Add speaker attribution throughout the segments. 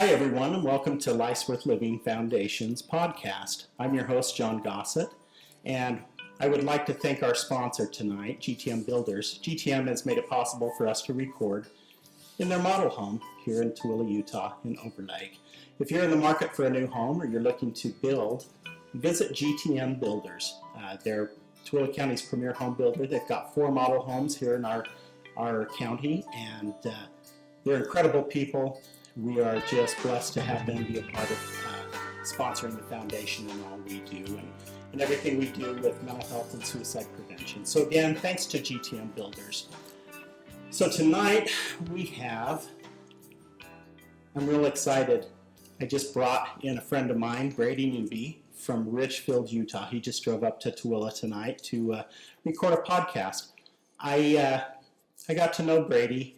Speaker 1: Hi, everyone, and welcome to Life's Worth Living Foundation's podcast. I'm your host, John Gossett, and I would like to thank our sponsor tonight, GTM Builders. GTM has made it possible for us to record in their model home here in Tooele, Utah, in Overlake. If you're in the market for a new home or you're looking to build, visit GTM Builders. They're Tooele County's premier home builder. They've got 4 model homes here in our county, and they're incredible people. We are just blessed to have them be a part of sponsoring the foundation and all we do and everything we do with mental health and suicide prevention. So again, thanks to GTM Builders. So tonight I'm real excited. I just brought in a friend of mine, Brady Newby from Richfield, Utah. He just drove up to Tooele tonight to record a podcast. I got to know Brady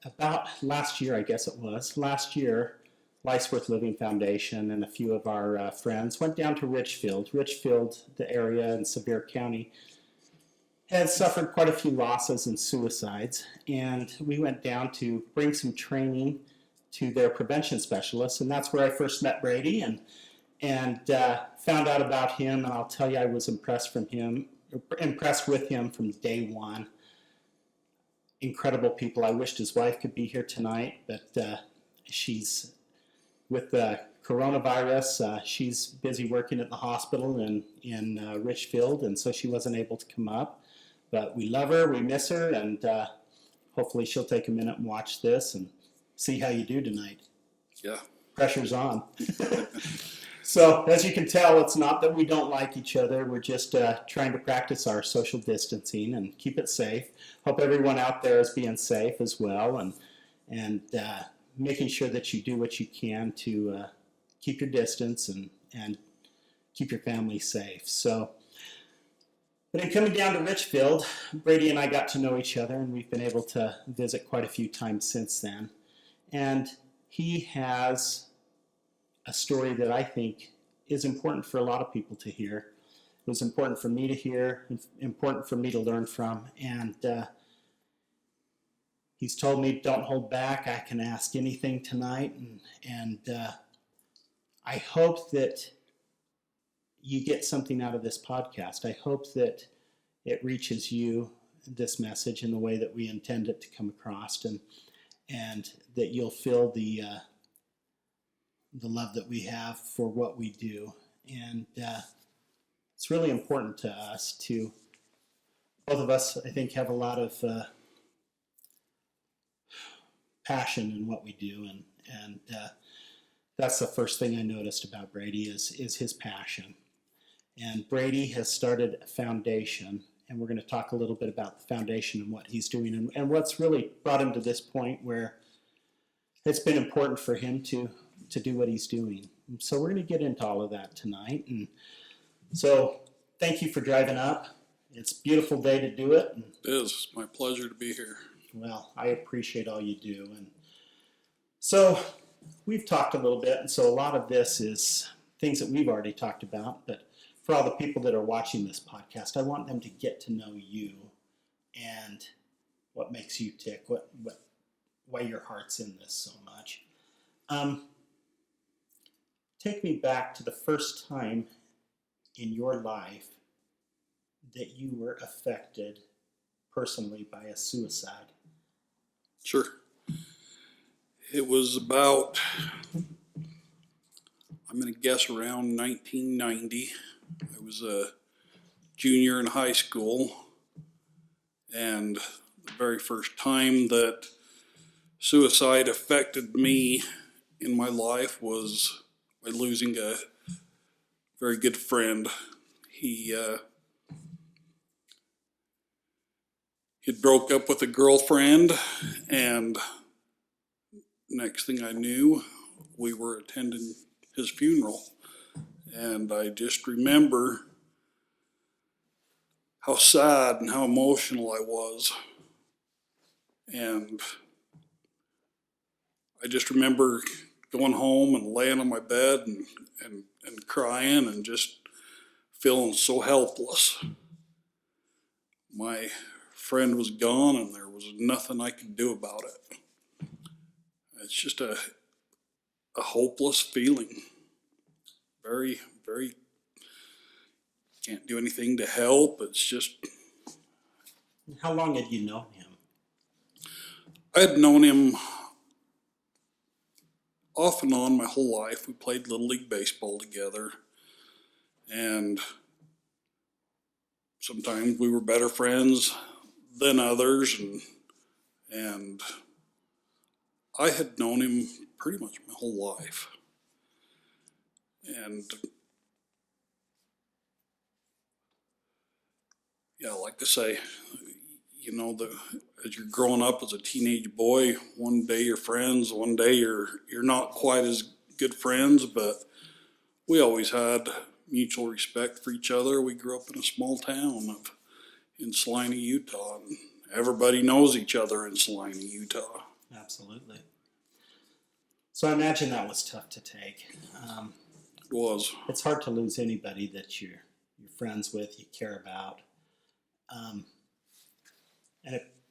Speaker 1: about last year, I guess it was. Last year, Life's Worth Living Foundation and a few of our friends went down to Richfield. Richfield, the area in Sevier County, has suffered quite a few losses and suicides. And we went down to bring some training to their prevention specialists. And that's where I first met Brady and found out about him. And I'll tell you, I was impressed with him from day one. Incredible people. I wished his wife could be here tonight, but she's with the coronavirus. She's busy working at the hospital in Richfield, and so she wasn't able to come up. But we love her, we miss her, and hopefully she'll take a minute and watch this and see how you do tonight.
Speaker 2: Yeah.
Speaker 1: Pressure's on. So, as you can tell, it's not that we don't like each other. We're just trying to practice our social distancing and keep it safe. Hope everyone out there is being safe as well and making sure that you do what you can to keep your distance and keep your family safe. So, but in coming down to Richfield, Brady and I got to know each other, and we've been able to visit quite a few times since then. And he has a story that I think is important for a lot of people to hear. It was important for me to hear, important for me to learn from, and he's told me, don't hold back, I can ask anything tonight, and I hope that you get something out of this podcast. I hope that it reaches you, this message, in the way that we intend it to come across, and that you'll feel the love that we have for what we do. And it's really important to us to, both of us, I think, have a lot of passion in what we do. And that's the first thing I noticed about Brady is his passion. And Brady has started a foundation, and we're going to talk a little bit about the foundation and what he's doing and what's really brought him to this point where it's been important for him to do what he's doing. So we're going to get into all of that tonight. And so thank you for driving up. It's a beautiful day to do it. And,
Speaker 2: it is. It's my pleasure to be here.
Speaker 1: Well, I appreciate all you do. And so we've talked a little bit, and so a lot of this is things that we've already talked about. But for all the people that are watching this podcast, I want them to get to know you and what makes you tick, why your heart's in this so much. Take me back to the first time in your life that you were affected personally by a suicide.
Speaker 2: Sure. It was about, I'm going to guess around 1990. I was a junior in high school, and the very first time that suicide affected me in my life was by losing a very good friend. He broke up with a girlfriend, and next thing I knew, we were attending his funeral. And I just remember how sad and how emotional I was. And I just remember going home and laying on my bed and crying and just feeling so helpless. My friend was gone and there was nothing I could do about it. It's just a a hopeless feeling. Very, very, can't do anything to help. It's just,
Speaker 1: How long had you known him?
Speaker 2: I had known him off and on my whole life. We played Little League Baseball together, and sometimes we were better friends than others, and I had known him pretty much my whole life. And yeah, like I say, you know, as you're growing up as a teenage boy, one day you're friends, one day you're not quite as good friends, but we always had mutual respect for each other. We grew up in a small town in Salina, Utah, and everybody knows each other in Salina, Utah.
Speaker 1: Absolutely. So I imagine that was tough to take.
Speaker 2: It was.
Speaker 1: It's hard to lose anybody that you're friends with, you care about.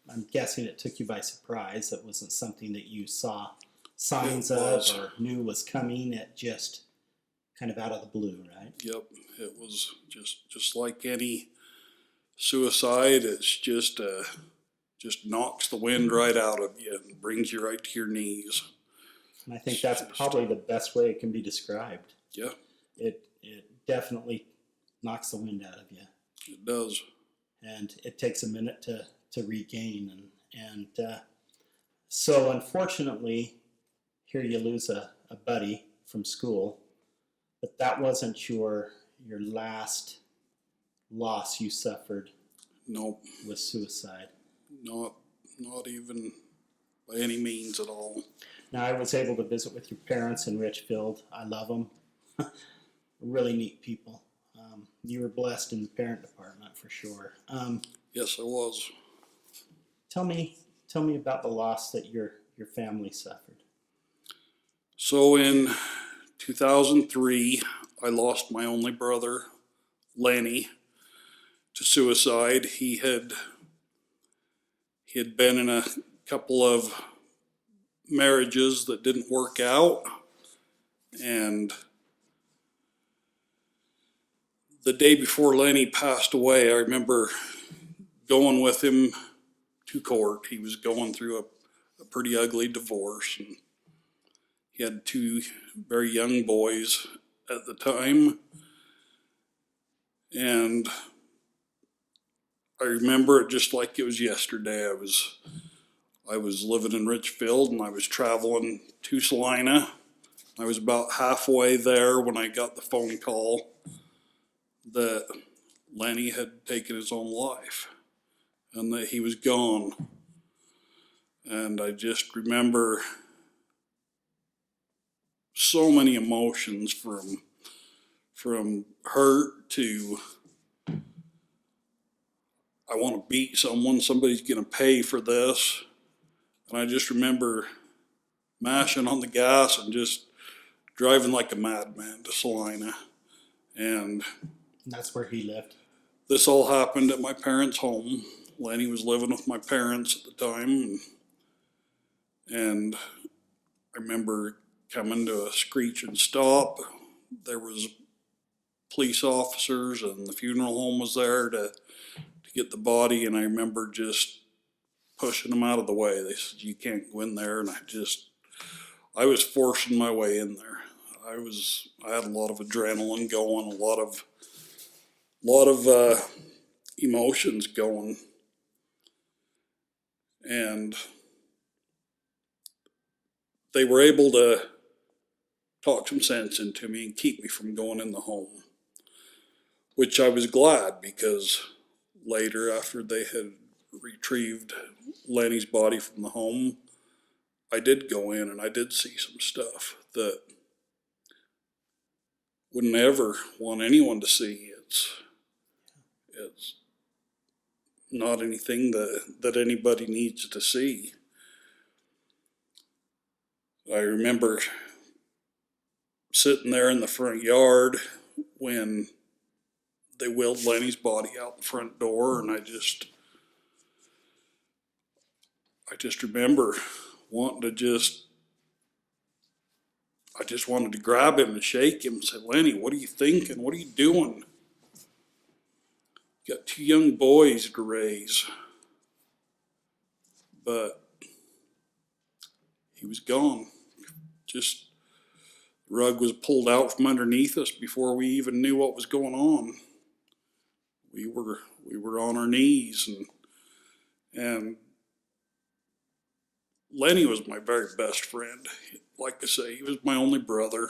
Speaker 1: I'm guessing it took you by surprise. It wasn't something that you saw signs of or knew was coming. It just kind of out of the blue, right?
Speaker 2: Yep. It was just like any suicide. It's just knocks the wind right out of you and brings you right to your knees.
Speaker 1: And I think that's probably the best way it can be described.
Speaker 2: Yeah.
Speaker 1: It definitely knocks the wind out of you.
Speaker 2: It does.
Speaker 1: And it takes a minute to regain. And so unfortunately, here you lose a buddy from school, but that wasn't your last loss you suffered.
Speaker 2: Nope.
Speaker 1: With suicide.
Speaker 2: Not even by any means at all.
Speaker 1: Now, I was able to visit with your parents in Richfield. I love them. Really neat people. You were blessed in the parent department for sure.
Speaker 2: Yes, I was.
Speaker 1: Tell me about the loss that your family suffered.
Speaker 2: So in 2003, I lost my only brother, Lenny, to suicide. He had been in a couple of marriages that didn't work out, and the day before Lenny passed away, I remember going with him to court. He was going through a pretty ugly divorce, and he had two very young boys at the time. And I remember it just like it was yesterday. I was living in Richfield, and I was traveling to Salina. I was about halfway there when I got the phone call that Lenny had taken his own life and that he was gone. And I just remember so many emotions from hurt to I want to beat someone, somebody's going to pay for this. And I just remember mashing on the gas and just driving like a madman to Salina. And
Speaker 1: that's where he lived.
Speaker 2: This all happened at my parents' home. Lenny was living with my parents at the time. And I remember coming to a screeching stop. There was police officers and the funeral home was there to get the body. And I remember just pushing them out of the way. They said, you can't go in there. And I was forcing my way in there. I had a lot of adrenaline going, a lot of emotions going, and they were able to talk some sense into me and keep me from going in the home, which I was glad, because later, after they had retrieved Lenny's body from the home, I did go in and I did see some stuff that wouldn't ever want anyone to see. It's not anything that anybody needs to see. I remember sitting there in the front yard when they wheeled Lenny's body out the front door, and I just remember wanting to just I just wanted to grab him and shake him and say, Lenny, what are you thinking? What are you doing? You got 2 young boys to raise. But he was gone. Just the rug was pulled out from underneath us before we even knew what was going on. We were on our knees, and Lenny was my very best friend. Like I say, he was my only brother.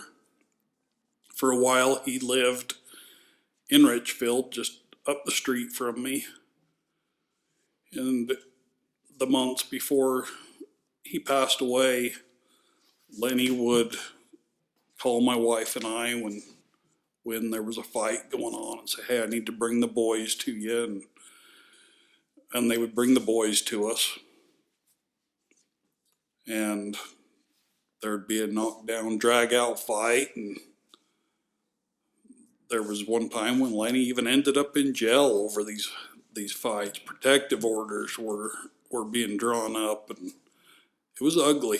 Speaker 2: For a while, he lived in Richfield, just up the street from me. And the months before he passed away, Lenny would call my wife and I when there was a fight going on and say, hey, I need to bring the boys to you. And they would bring the boys to us. And there'd be a knockdown, drag out fight. And there was one time when Lenny even ended up in jail over these fights. Protective orders were being drawn up, and it was ugly.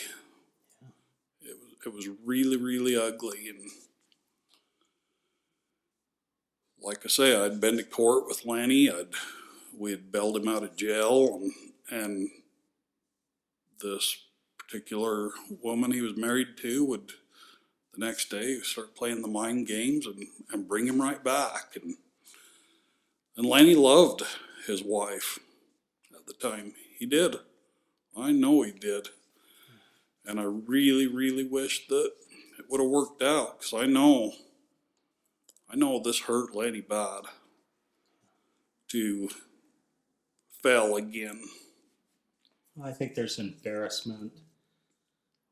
Speaker 2: It was really, really ugly. And like I say, I'd been to court with Lenny. We had bailed him out of jail, and this particular woman he was married to would the next day start playing the mind games and bring him right back. And Lenny loved his wife at the time. He did. I know he did. And I really, really wish that it would have worked out, because I know this hurt Lenny bad to fail again.
Speaker 1: I think there's embarrassment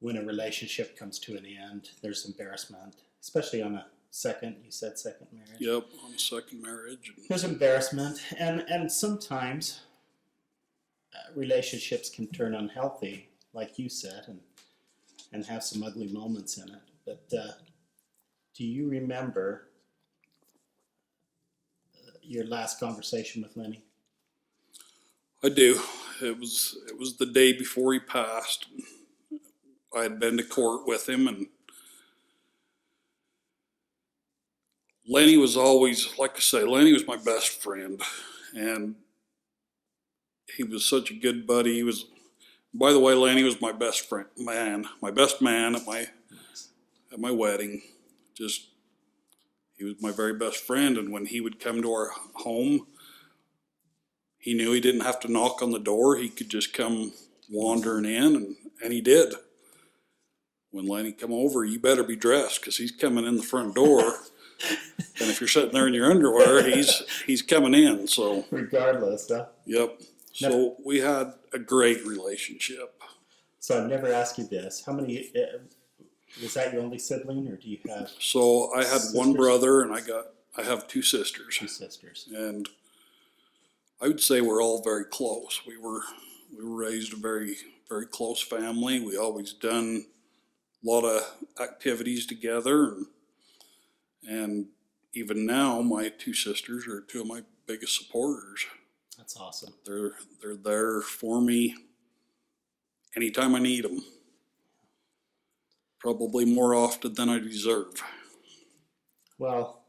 Speaker 1: when a relationship comes to an end. There's embarrassment, especially on second marriage.
Speaker 2: Yep, on a second marriage.
Speaker 1: There's embarrassment, and sometimes relationships can turn unhealthy, like you said, and have some ugly moments in it. But do you remember your last conversation with Lenny?
Speaker 2: I do. It was the day before he passed. I had been to court with him, and Lenny was always, like I say, Lenny was my best friend, and he was such a good buddy. By the way, Lenny was my best friend, my best man at my wedding. He was my very best friend, and when he would come to our home, he knew he didn't have to knock on the door. He could just come wandering in, and he did. When Lenny come over, you better be dressed, because he's coming in the front door. And if you're sitting there in your underwear, he's coming in. So
Speaker 1: regardless, huh?
Speaker 2: Yep. So we had a great relationship.
Speaker 1: So I've never asked you this. How many, was that your only sibling, or do you have?
Speaker 2: So I had one brother, and I have 2 sisters.
Speaker 1: 2 sisters.
Speaker 2: And I would say we're all very close. We were raised a very, very close family. We always done a lot of activities together, and even now, my 2 sisters are 2 of my biggest supporters.
Speaker 1: That's awesome.
Speaker 2: They're there for me anytime I need them. Probably more often than I deserve.
Speaker 1: Well,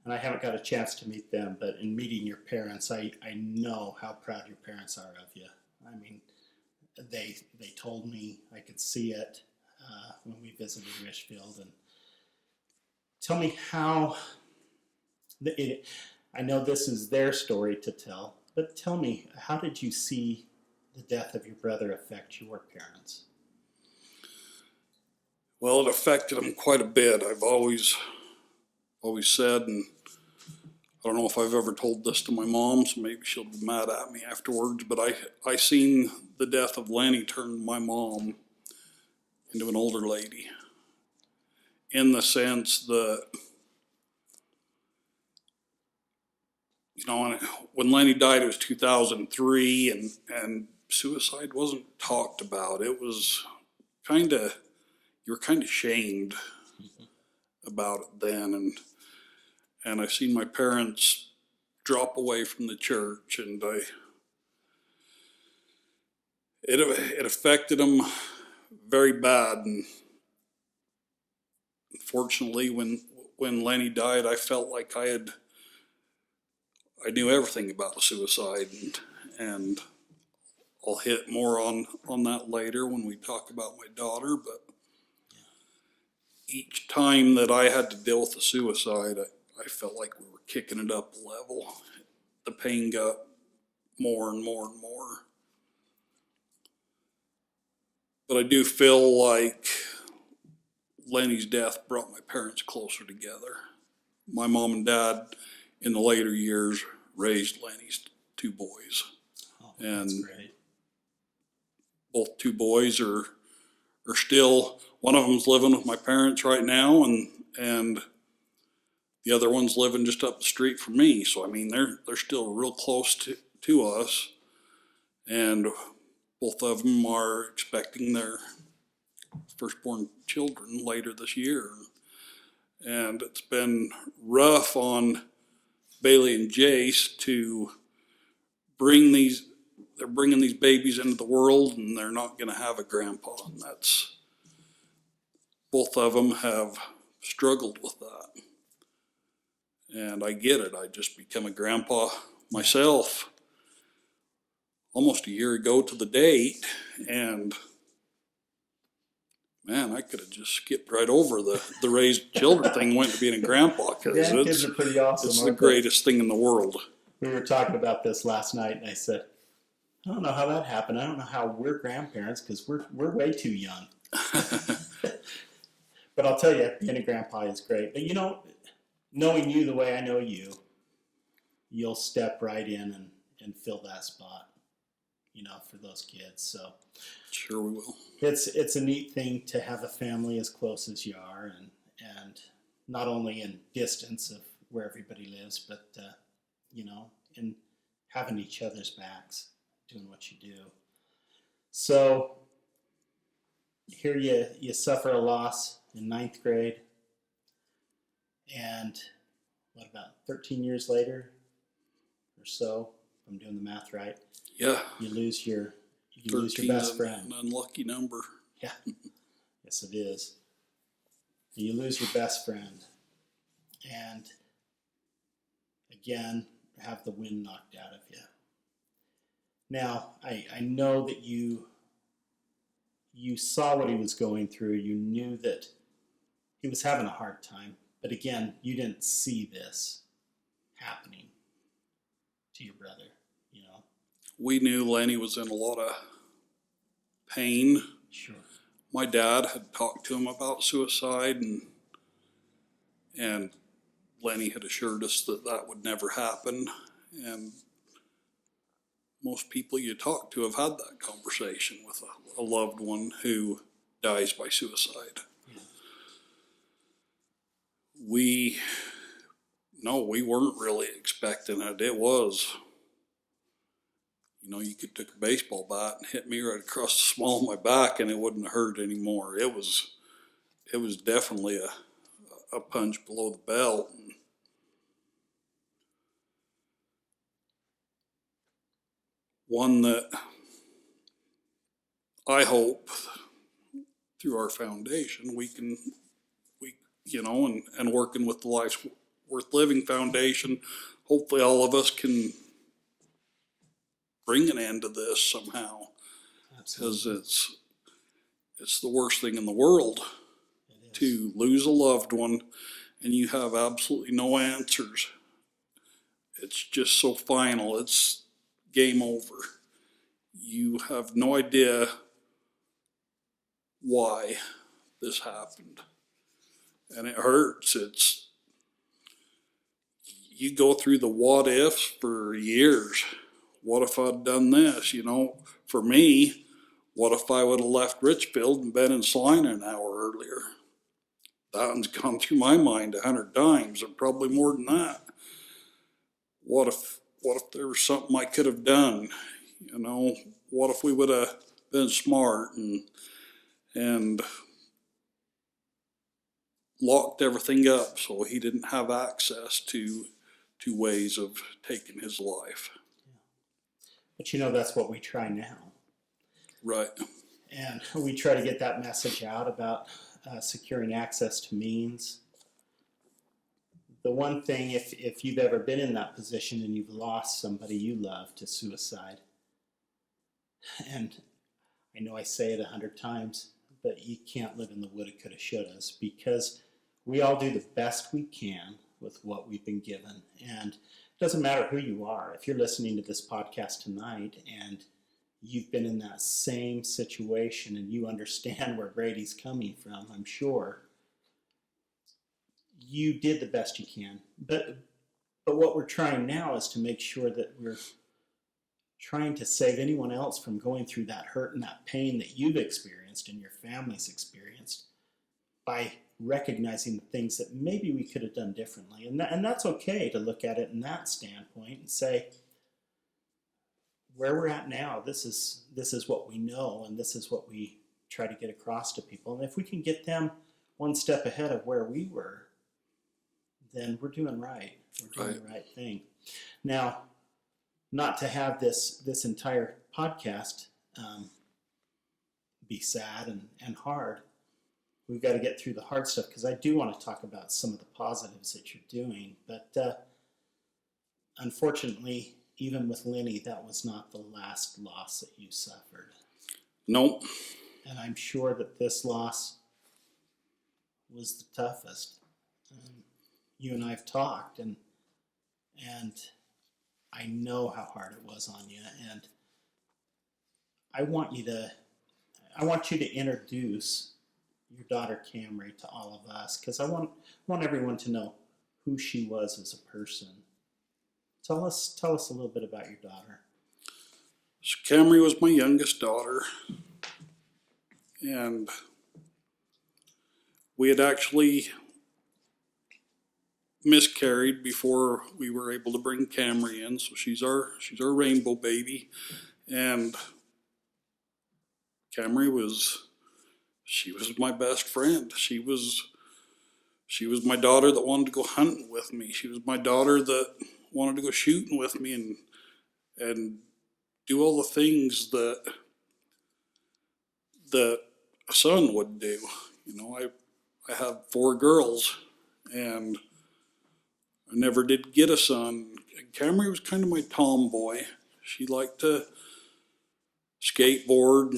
Speaker 1: and I haven't got a chance to meet them, but in meeting your parents, I know how proud your parents are of you. I mean, they told me, I could see it when we visited Richfield. And tell me how, I know this is their story to tell, but tell me, how did you see the death of your brother affect your parents?
Speaker 2: Well, it affected them quite a bit. I've always said, and I don't know if I've ever told this to my mom, so maybe she'll be mad at me afterwards, but I seen the death of Lenny turn my mom into an older lady, in the sense that, when Lenny died, it was 2003, and suicide wasn't talked about. It was you were kind of shamed about it then, and I seen my parents drop away from the church, and it affected them very bad, and fortunately, when Lenny died, I felt like I knew everything about suicide, and I'll hit more on that later when we talk about my daughter. But each time that I had to deal with a suicide, I felt like we were kicking it up a level. The pain got more and more and more. But I do feel like Lenny's death brought my parents closer together. My mom and dad, in the later years, raised Lenny's two boys.
Speaker 1: Oh, that's great.
Speaker 2: Both two boys are still, one of them's living with my parents right now, and the other one's living just up the street from me. So, I mean, they're still real close to us. And both of them are expecting their firstborn children later this year. And it's been rough on Bailey and Jace to bringing these babies into the world, and they're not going to have a grandpa. And both of them have struggled with that. And I get it. I just became a grandpa myself almost a year ago to the date, and man, I could have just skipped right over the raised children thing, went to being a grandpa, because
Speaker 1: Grandkids are pretty awesome.
Speaker 2: it's the greatest thing in the world.
Speaker 1: We were talking about this last night, and I said, I don't know how that happened. I don't know how we're grandparents, because we're way too young. But I'll tell you, being a grandpa is great. But knowing you the way I know you, you'll step right in and fill that spot, for those kids. So
Speaker 2: sure we will.
Speaker 1: It's a neat thing to have a family as close as you are, and not only in distance of where everybody lives, but in having each other's backs, doing what you do. So here you suffer a loss in 9th grade, and what, about 13 years later or so, if I'm doing the math right,
Speaker 2: yeah,
Speaker 1: you lose your best friend.
Speaker 2: An unlucky number.
Speaker 1: Yeah, yes it is. You lose your best friend, and again have the wind knocked out of you. Now I know that you saw what he was going through. You knew that he was having a hard time, but again, you didn't see this happening to your brother.
Speaker 2: We knew Lenny was in a lot of pain.
Speaker 1: Sure.
Speaker 2: My dad had talked to him about suicide, and Lenny had assured us that would never happen. And most people you talk to have had that conversation with a loved one who dies by suicide.
Speaker 1: Yeah.
Speaker 2: We weren't really expecting it. It was, you could take a baseball bat and hit me right across the small of my back and it wouldn't hurt anymore. It was definitely a punch below the belt. One that I hope through our foundation and working with the Life's Worth Living Foundation, hopefully all of us can bring an end to this somehow. Absolutely. Because it's the worst thing in the world to lose a loved one and you have absolutely no answers. It's just so final. It's game over. You have no idea why this happened. And it hurts. You go through the what ifs for years. What if I'd done this? For me, what if I would have left Richfield and been in Salina an hour earlier? That one's gone through my mind 100 times, and probably more than that. What if there was something I could have done? What if we would have been smart and locked everything up so he didn't have access to ways of taking his life?
Speaker 1: But that's what we try now.
Speaker 2: Right.
Speaker 1: And we try to get that message out about securing access to means. The one thing, if you've ever been in that position and you've lost somebody you love to suicide, and I know I say it 100 times, but you can't live in the woulda, coulda, shouldas, because we all do the best we can with what we've been given. And it doesn't matter who you are. If you're listening to this podcast tonight and you've been in that same situation and you understand where Brady's coming from, I'm sure you did the best you can. But what we're trying now is to make sure that we're trying to save anyone else from going through that hurt and that pain that you've experienced and your family's experienced by recognizing the things that maybe we could have done differently. And that's okay to look at it in that standpoint and say, where we're at now, this is what we know, and this is what we try to get across to people. And if we can get them one step ahead of where we were, then we're doing right. We're doing the right thing. Now, not to have this entire podcast be sad and hard. We've got to get through the hard stuff, because I do want to talk about some of the positives that you're doing. But unfortunately, even with Lenny, that was not the last loss that you suffered.
Speaker 2: Nope.
Speaker 1: And I'm sure that this loss was the toughest. You and I have talked, and I know how hard it was on you. And I want you to introduce your daughter Camree to all of us, because I want everyone to know who she was as a person. Tell us a little bit about your daughter.
Speaker 2: So Camree was my youngest daughter, and we had actually miscarried before we were able to bring Camree in. So she's our rainbow baby, and Camree was my best friend. She was my daughter that wanted to go hunting with me. She was my daughter that wanted to go shooting with me and do all the things that a son would do. You know, I have 4 girls, and I never did get a son. Camree was kind of my tomboy. She liked to skateboard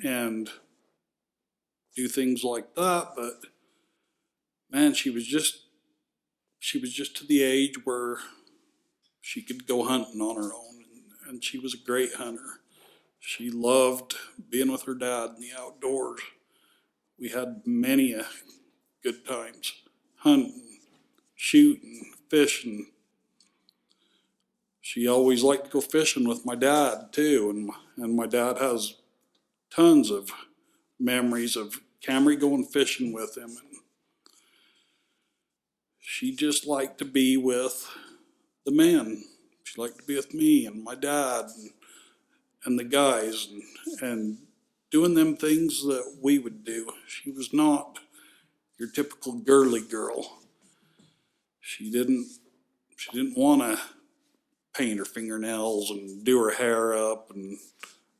Speaker 2: and do things like that, but man, she was just to the age where she could go hunting on her own, and she was a great hunter. She loved being with her dad in the outdoors. We had many good times hunting, shooting, fishing. She always liked to go fishing with my dad too, and my dad has tons of memories of Camree going fishing with him. And she just liked to be with the men. She liked to be with me and my dad and the guys and doing them things that we would do. She was not your typical girly girl. She didn't want to paint her fingernails and do her hair up and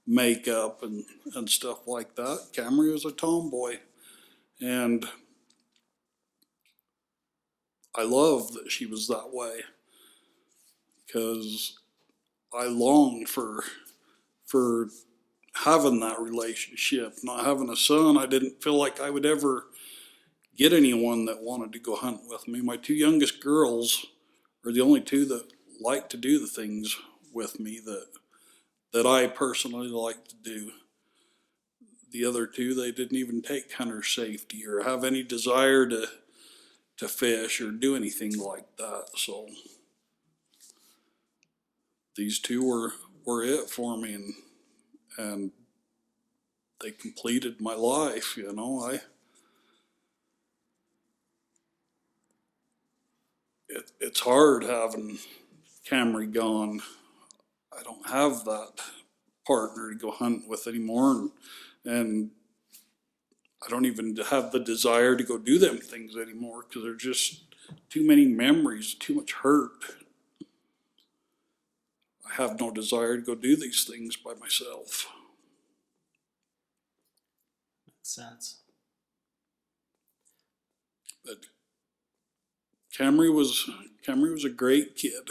Speaker 2: makeup and stuff like that. Camree was a tomboy, and I love that she was that way, because I longed for having that relationship. Not having a son, I didn't feel like I would ever get anyone that wanted to go hunt with me. My 2 youngest girls are the only 2 that like to do the things with me that I personally like to do. The other 2, they didn't even take hunter safety or have any desire to fish or do anything like that. So these 2 were it for me, and they completed my life. You know, it's hard having Camree gone. I don't have that partner to go hunt with anymore, and I don't even have the desire to go do them things anymore, because there's just too many memories, too much hurt. I have no desire to go do these things by myself.
Speaker 1: Makes sense.
Speaker 2: But Camree was a great kid.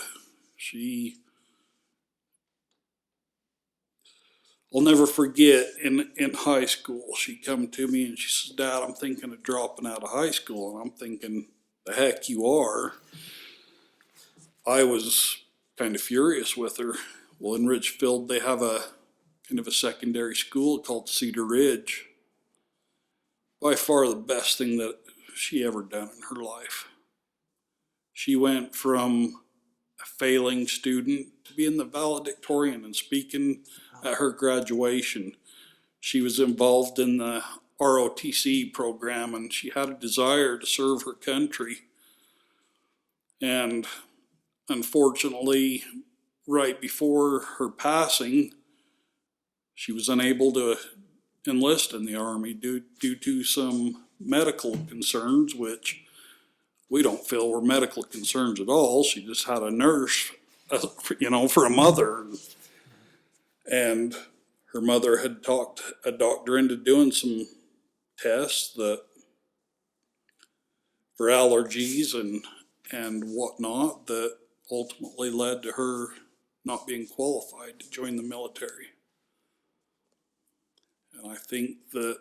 Speaker 2: I'll never forget in high school, she come to me and she says, "Dad, I'm thinking of dropping out of high school." And I'm thinking, the heck you are. I was kind of furious with her. Well, in Richfield, they have a kind of a secondary school called Cedar Ridge. By far the best thing that she ever done in her life. She went from a failing student to being the valedictorian and speaking at her graduation. She was involved in the ROTC program, and she had a desire to serve her country. And unfortunately, right before her passing, she was unable to enlist in the Army due to some medical concerns, which we don't feel were medical concerns at all. She just had a nurse, for a mother. And her mother had talked a doctor into doing some tests that for allergies and whatnot that ultimately led to her not being qualified to join the military. And I think that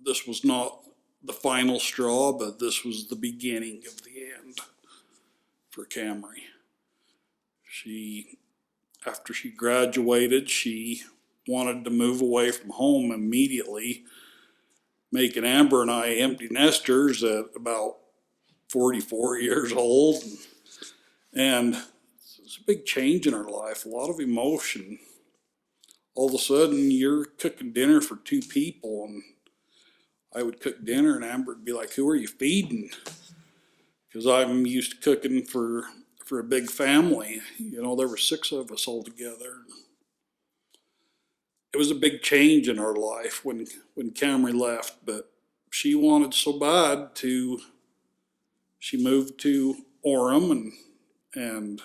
Speaker 2: this was not the final straw, but this was the beginning of the end for Camree. After she graduated, she wanted to move away from home immediately, making Amber and I empty nesters at about 44 years old. And it's a big change in her life, a lot of emotion. All of a sudden, you're cooking dinner for 2 people, and I would cook dinner, and Amber would be like, "Who are you feeding?" Because I'm used to cooking for a big family. There were 6 of us all together. It was a big change in our life when Camree left, but she wanted so bad she moved to Orem and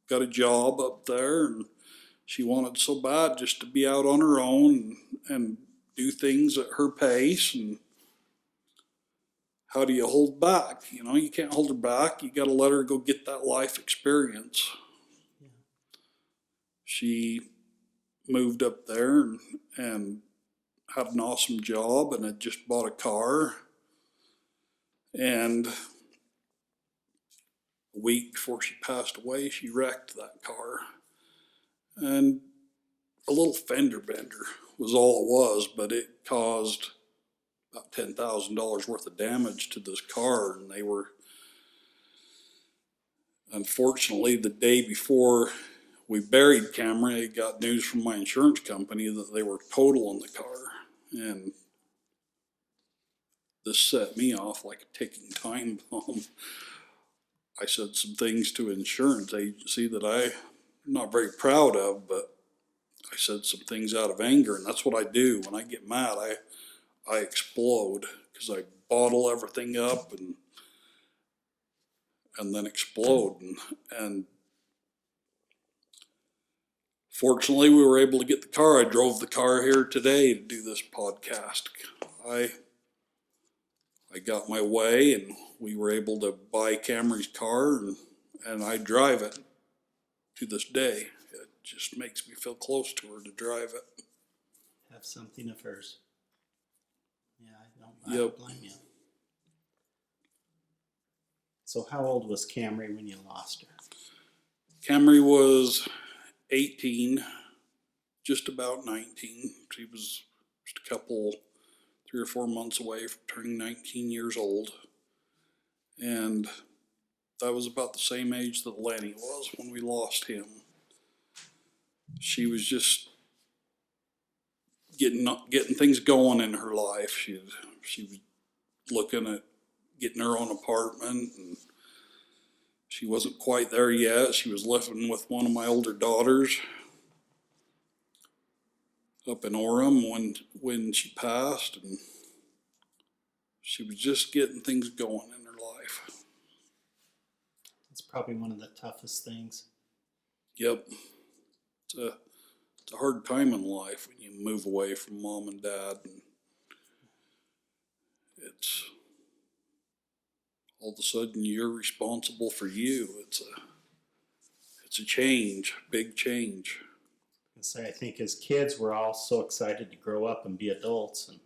Speaker 2: got a job up there, and she wanted so bad just to be out on her own and do things at her pace. And how do you hold back? You can't hold her back. You got to let her go get that life experience. Yeah. She moved up there and had an awesome job and had just bought a car. And a week before she passed away, she wrecked that car. And a little fender bender was all it was, but it caused about $10,000 worth of damage to this car. And they were, unfortunately, the day before we buried Camree, I got news from my insurance company that they were totaling the car. And this set me off like a ticking time bomb. I said some things to an insurance agency that I'm not very proud of, but I said some things out of anger, and that's what I do. When I get mad, I explode, because I bottle everything up and then explode. And fortunately, we were able to get the car. I drove the car here today to do this podcast. I got my way, and we were able to buy Camry's car, and I drive it to this day. It just makes me feel close to her to drive it.
Speaker 1: Have something of hers. Yeah, I don't blame you. So how old was Camree when you lost her?
Speaker 2: Camree was 18, just about 19. She was just a couple, 3 or 4 months away from turning 19 years old. And that was about the same age that Lenny was when we lost him. She was just getting things going in her life. She was looking at getting her own apartment, and she wasn't quite there yet. She was living with one of my older daughters up in Orem when she passed, and she was just getting things going in her life.
Speaker 1: It's probably one of the toughest things.
Speaker 2: Yep. It's a hard time in life when you move away from mom and dad, and all of a sudden you're responsible for you. It's a change, big change.
Speaker 1: So I think as kids, we're all so excited to grow up and be adults. And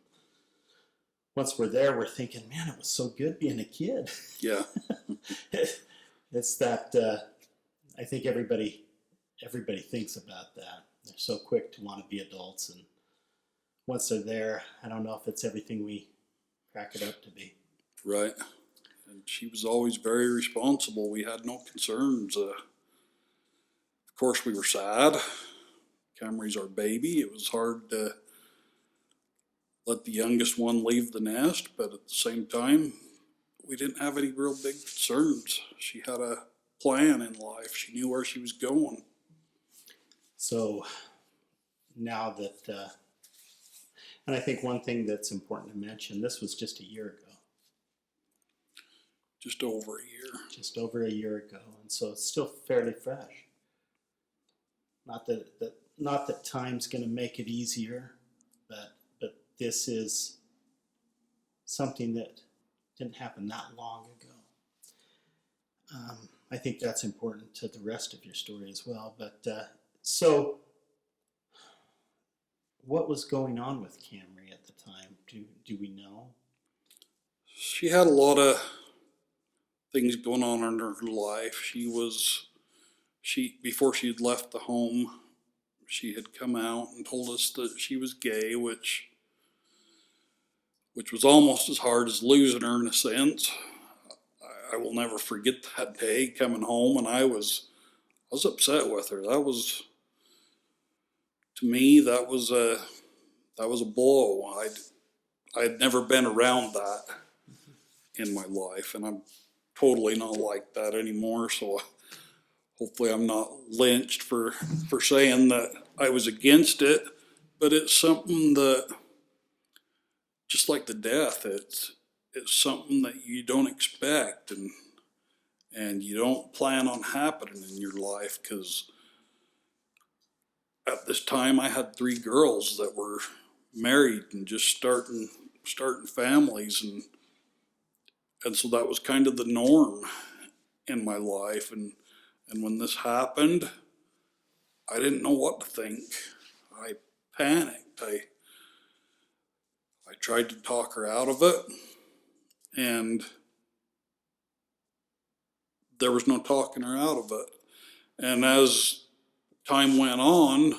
Speaker 1: once we're there, we're thinking, man, it was so good being a kid.
Speaker 2: Yeah.
Speaker 1: It's that, I think everybody thinks about that. They're so quick to want to be adults. And once they're there, I don't know if it's everything we crack it up to be.
Speaker 2: Right. And she was always very responsible. We had no concerns. Of course, we were sad. Camry's our baby. It was hard to let the youngest one leave the nest, but at the same time, we didn't have any real big concerns. She had a plan in life. She knew where she was going.
Speaker 1: So now that, and I think one thing that's important to mention, this was just a year ago.
Speaker 2: Just over a year.
Speaker 1: Just over a year ago, and so it's still fairly fresh. Not that time's going to make it easier, but this is something that didn't happen that long ago. I think that's important to the rest of your story as well. But so, what was going on with Camree at the time? Do we know?
Speaker 2: She had a lot of things going on in her life. Before she had left the home, she had come out and told us that she was gay, which was almost as hard as losing her in a sense. I will never forget that day coming home, and I was upset with her. That was, to me, that was a blow. I'd never been around that in my life, and I'm totally not like that anymore. So hopefully I'm not lynched for saying that I was against it. But it's something that, just like the death, it's something that you don't expect and you don't plan on happening in your life, because at this time I had 3 girls that were married and just starting families, and so that was kind of the norm in my life. And when this happened, I didn't know what to think. I panicked. I tried to talk her out of it, and there was no talking her out of it. And as time went on,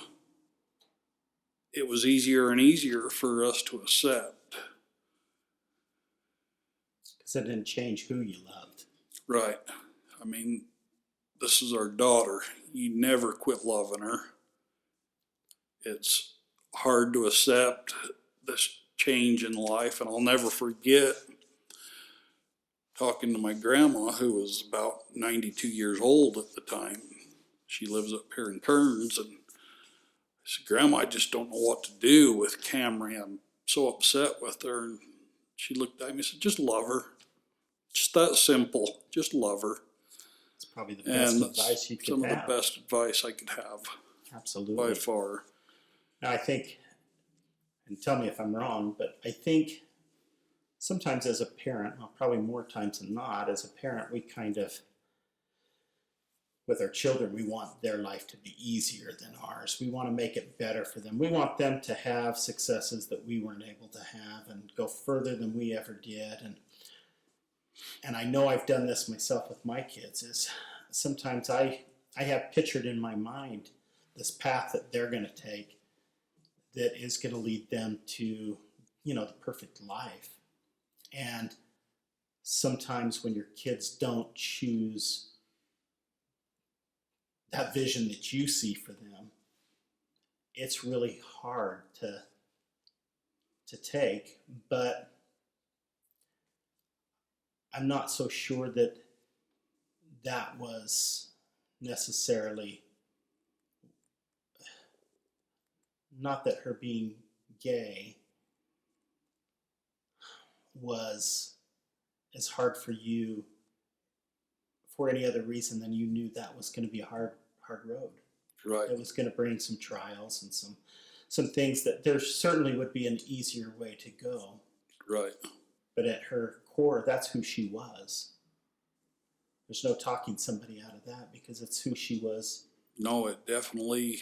Speaker 2: it was easier and easier for us to accept.
Speaker 1: Because it didn't change who you loved.
Speaker 2: Right. I mean, this is our daughter. You never quit loving her. It's hard to accept this change in life, and I'll never forget talking to my grandma, who was about 92 years old at the time. She lives up here in Kearns, and I said, Grandma, I just don't know what to do with Camree. I'm so upset with her. And she looked at me and said, just love her. Just that simple. Just love her.
Speaker 1: It's probably the best advice you could have.
Speaker 2: Some of the best advice I could have.
Speaker 1: Absolutely.
Speaker 2: By far.
Speaker 1: Now, I think, and tell me if I'm wrong, but I think sometimes as a parent, well, probably more times than not, as a parent, we kind of, with our children, we want their life to be easier than ours. We want to make it better for them. We want them to have successes that we weren't able to have and go further than we ever did. And I know I've done this myself with my kids, is sometimes I have pictured in my mind this path that they're going to take that is going to lead them to, the perfect life. And sometimes when your kids don't choose that vision that you see for them, it's really hard to take. But I'm not so sure that that was necessarily, not that her being gay was as hard for you for any other reason than you knew that was going to be a hard road.
Speaker 2: Right.
Speaker 1: It was going to bring some trials and some things that there certainly would be an easier way to go.
Speaker 2: Right.
Speaker 1: But at her core, that's who she was. there's no talking somebody out of that because it's who she was.
Speaker 2: No, it definitely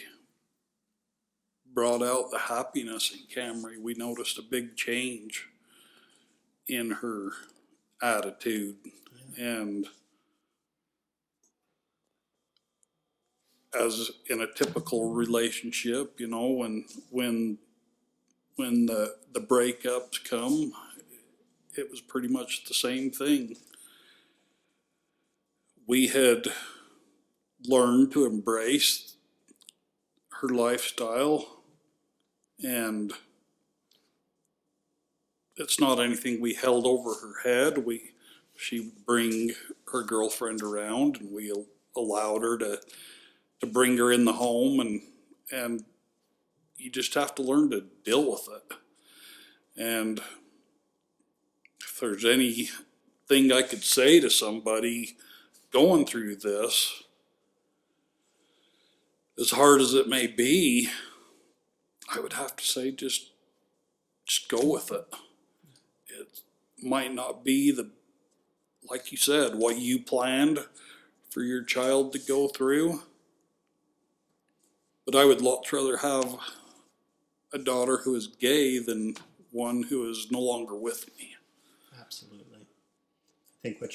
Speaker 2: brought out the happiness in Camree. We noticed a big change in her attitude. Yeah. And as in a typical relationship, you know, when the breakups come, it was pretty much the same thing. We had learned to embrace her lifestyle, and it's not anything we held over her head. She would bring her girlfriend around, and we allowed her to bring her in the home, and you just have to learn to deal with it. And if there's anything I could say to somebody going through this, as hard as it may be, I would have to say just go with it. It might not be like you said, what you planned for your child to go through, but I would lots rather have a daughter who is gay than one who is no longer with me.
Speaker 1: Absolutely. I think the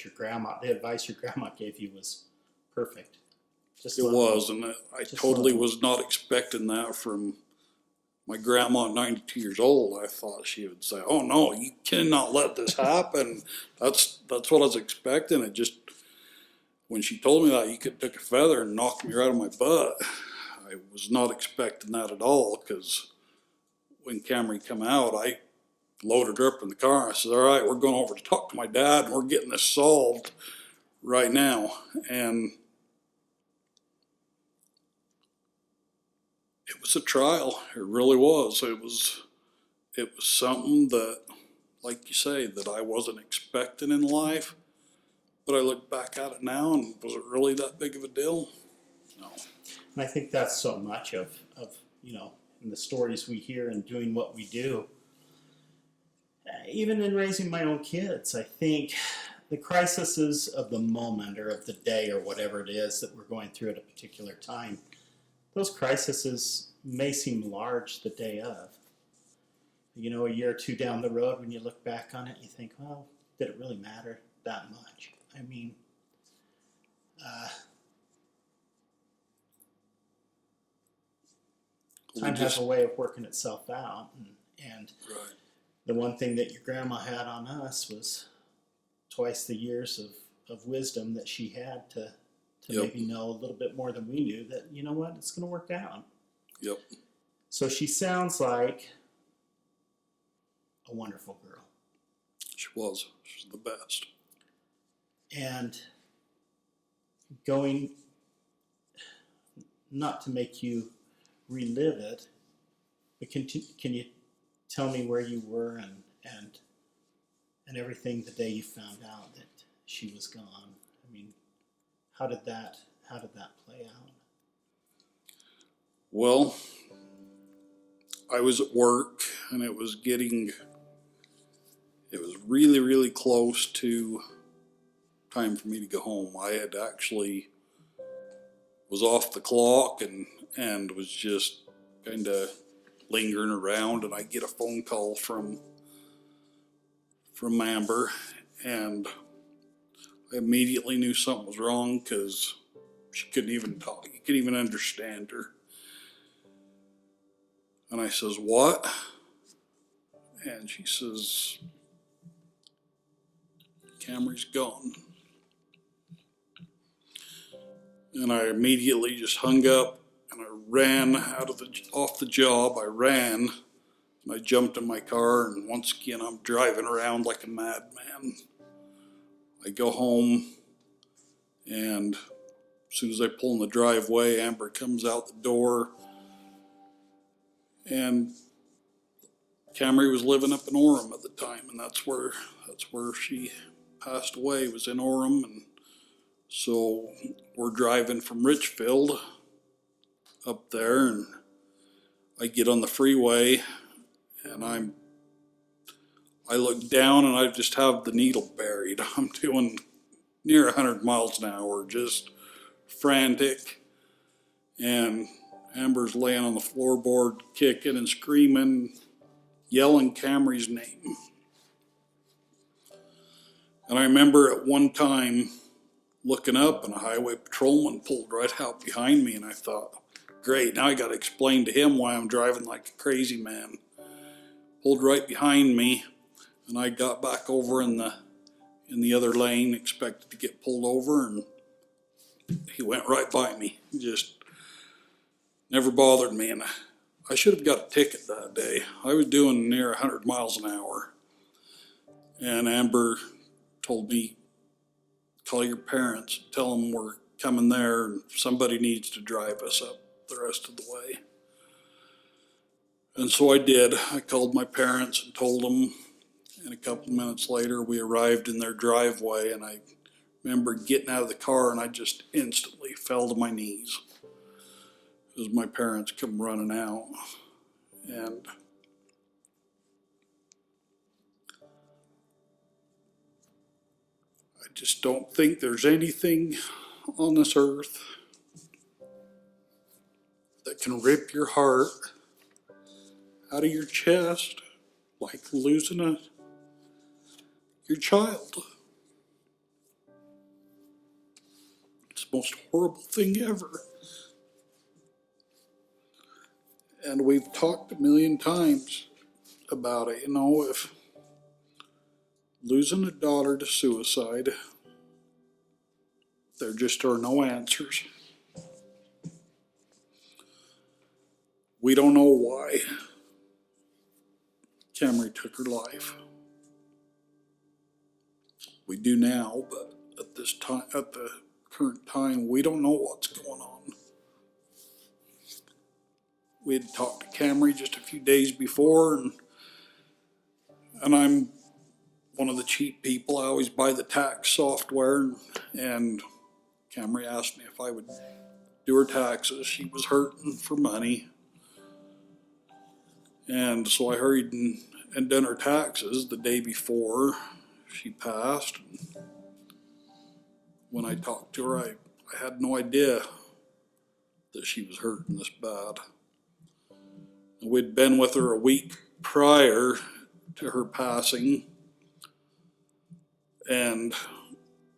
Speaker 1: advice your grandma gave you was perfect.
Speaker 2: It was, and I totally was not expecting that from my grandma at 92 years old. I thought she would say, "Oh no, you cannot let this happen." That's what I was expecting. It just, when she told me that you could pick a feather and knock me right out of my butt, I was not expecting that at all, because when Camree come out, I loaded her up in the car. And I said, "All right, we're going over to talk to my dad, and we're getting this solved right now." And it was a trial. It really was. It was something that, like you say, that I wasn't expecting in life. But I look back at it now, and was it really that big of a deal? No.
Speaker 1: And I think that's so much of you know, in the stories we hear and doing what we do. Even in raising my own kids, I think the crises of the moment or of the day or whatever it is that we're going through at a particular time, those crises may seem large the day of. You know, a year or two down the road, when you look back on it, you think, well, did it really matter that much? I mean, time has a way of working itself out. And
Speaker 2: right.
Speaker 1: The one thing that your grandma had on us was twice the years of wisdom that she had to
Speaker 2: Yep.
Speaker 1: maybe know a little bit more than we knew, that, you know what, it's going to work out.
Speaker 2: Yep.
Speaker 1: So she sounds like a wonderful girl.
Speaker 2: She was. She's the best.
Speaker 1: And going, not to make you relive it, but can you tell me where you were and everything the day you found out that she was gone? I mean, how did that play out?
Speaker 2: Well, I was at work, and it was really, really close to time for me to go home. I had actually was off the clock and was just kind of lingering around, and I get a phone call from Amber, and I immediately knew something was wrong, because she couldn't even talk. You couldn't even understand her. And I says, "What?" And she says, "Camrey's gone." And I immediately just hung up, and I ran off the job. I ran, and I jumped in my car, and once again I'm driving around like a madman. I go home, and as soon as I pull in the driveway, Amber comes out the door, and Camree was living up in Orem at the time, and that's where she passed away, was in Orem. And so we're driving from Richfield up there, and I get on the freeway, and I look down, and I just have the needle buried. I'm doing near 100 miles an hour, just frantic. And Amber's laying on the floorboard, kicking and screaming, yelling Camry's name. And I remember at one time looking up and a highway patrolman pulled right out behind me, and I thought, great, now I got to explain to him why I'm driving like a crazy man. Pulled right behind me, and I got back over in the other lane, expected to get pulled over, and he went right by me. Just never bothered me, and I should have got a ticket that day. I was doing near 100 miles an hour, and Amber told me, call your parents, tell them we're coming there, and somebody needs to drive us up the rest of the way. And so I did. I called my parents and told them, and a couple minutes later we arrived in their driveway, and I remember getting out of the car and I just instantly fell to my knees as my parents come running out. And I just don't think there's anything on this earth that can rip your heart out of your chest like losing your child. It's the most horrible thing ever. And we've talked a million times about it. You know, if losing a daughter to suicide, there just are no answers. We don't know why Camree took her life. We do now, but at this time, at the current time, we don't know what's going on. We had talked to Camree just a few days before, and I'm one of the cheap people. I always buy the tax software, and Camree asked me if I would do her taxes. She was hurting for money. And so I hurried and done her taxes the day before she passed. When I talked to her, I had no idea that she was hurting this bad. We'd been with her a week prior to her passing, and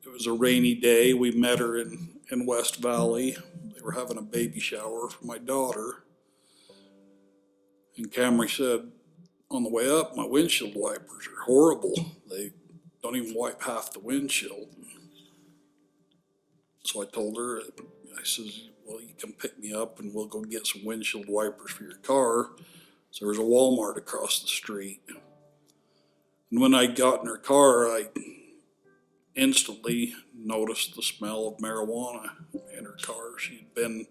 Speaker 2: it was a rainy day. We met her in West Valley. They were having a baby shower for my daughter. And Camree said, on the way up, my windshield wipers are horrible. They don't even wipe half the windshield. So I told her, I says, well, you come pick me up and we'll go get some windshield wipers for your car. So there was a Walmart across the street. And when I got in her car, I instantly noticed the smell of marijuana in her car. She'd been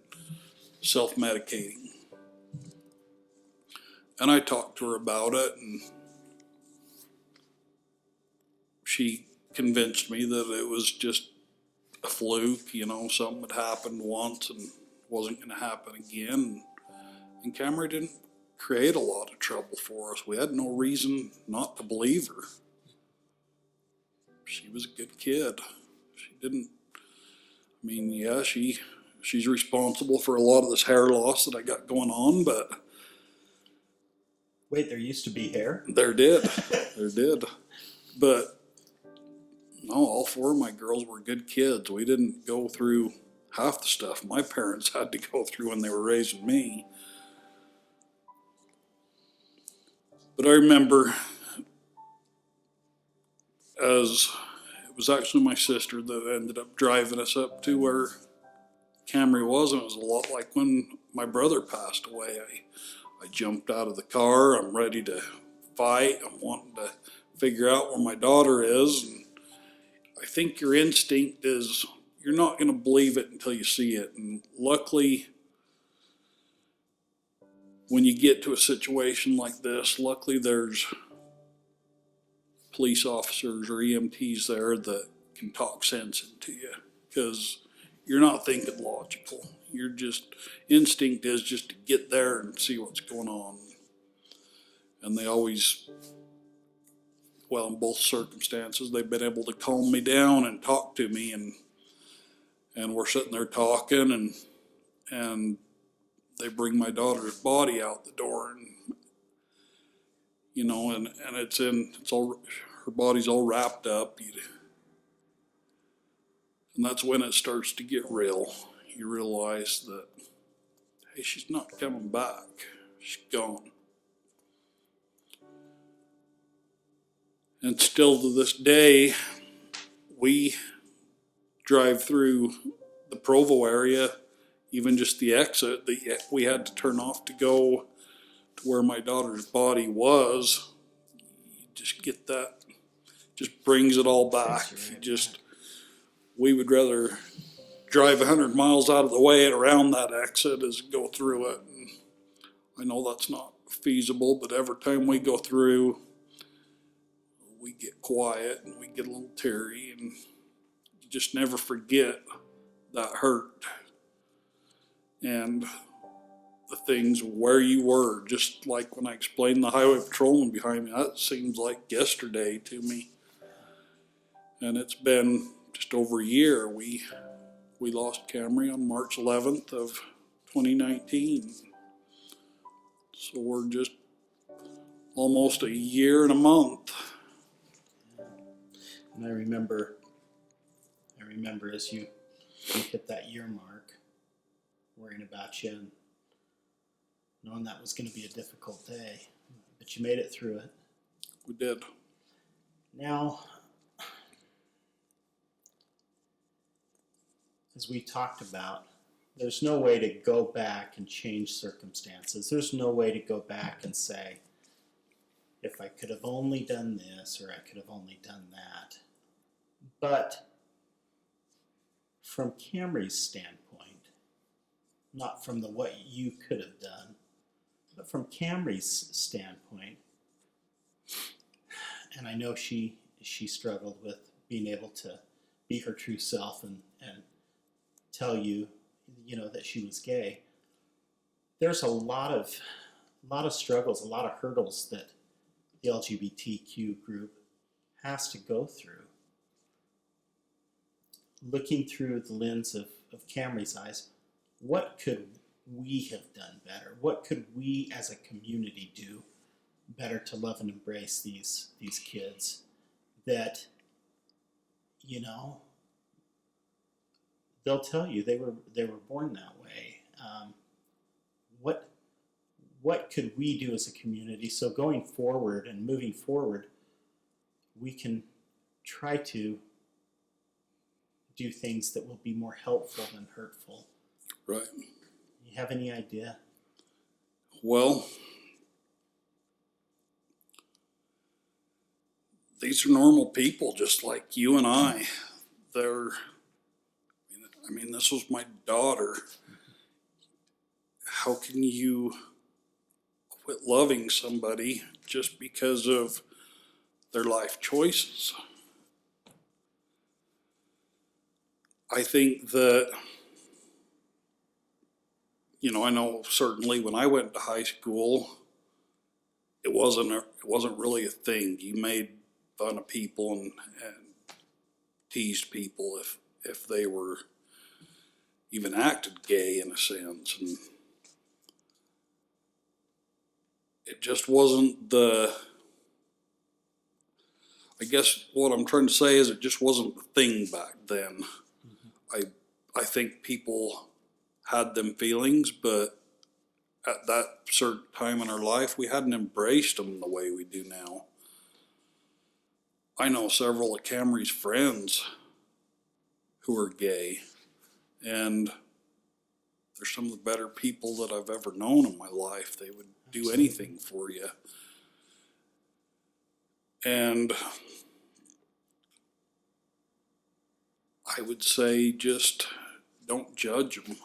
Speaker 2: self-medicating. And I talked to her about it, and she convinced me that it was just a fluke, you know, something had happened once and wasn't going to happen again. And Camree didn't create a lot of trouble for us. We had no reason not to believe her. She was a good kid. She didn't, I mean, yeah, she's responsible for a lot of this hair loss that I got going on, but
Speaker 1: Wait, there used to be hair?
Speaker 2: there did. But no, all four of my girls were good kids. We didn't go through half the stuff my parents had to go through when they were raising me. But I remember, as it was actually my sister that ended up driving us up to where Camree was, and it was a lot like when my brother passed away. I jumped out of the car. I'm ready to fight. I'm wanting to figure out where my daughter is. And I think your instinct is you're not going to believe it until you see it. And luckily, when you get to a situation like this, luckily there's police officers or EMTs there that can talk sense into you, because you're not thinking logical. You're just, instinct is just to get there and see what's going on. And they always well, in both circumstances, they've been able to calm me down and talk to me, and we're sitting there talking, and they bring my daughter's body out the door, and you know, and it's all, her body's all wrapped up, and that's when it starts to get real. You realize that, hey, she's not coming back. She's gone. And still to this day, we drive through the Provo area, even just the exit that we had to turn off to go to where my daughter's body was. You just get that, just brings it all back. We would rather drive 100 miles out of the way and around that exit as go through it. And I know that's not feasible, but every time we go through, we get quiet and we get a little teary, and you just never forget that hurt and the things where you were. Just like when I explained the highway patrolman behind me, that seems like yesterday to me. And it's been just over a year. We lost Camree on March 11th of 2019. So we're just almost a year and a month.
Speaker 1: And I remember as you hit that year mark, worrying about you and knowing that was going to be a difficult day, but you made it through it.
Speaker 2: We did.
Speaker 1: Now, as we talked about, there's no way to go back and change circumstances. There's no way to go back and say, if I could have only done this or I could have only done that. But from Camrey's standpoint, not from the what you could have done, but from Camrey's standpoint, and I know she struggled with being able to be her true self and tell you, that she was gay. There's a lot of struggles, a lot of hurdles that the LGBTQ group has to go through. Looking through the lens of Camrey's eyes, what could we have done better? What could we as a community do better to love and embrace these kids that, they'll tell you they were born that way. What could we do as a community so going forward and moving forward, we can try to do things that will be more helpful than hurtful?
Speaker 2: Right.
Speaker 1: You have any idea?
Speaker 2: Well, these are normal people just like you and I. This was my daughter. How can you quit loving somebody just because of their life choices? I think that, I know certainly when I went to high school, it wasn't really a thing. You made fun of people and teased people if they were even acted gay in a sense, and it just wasn't I guess what I'm trying to say is it just wasn't the thing back then. Mm-hmm. I think people had them feelings, but at that certain time in our life, we hadn't embraced them the way we do now. I know several of Camrey's friends who are gay, and they're some of the better people that I've ever known in my life. They would do anything for you. And I would say just don't judge them.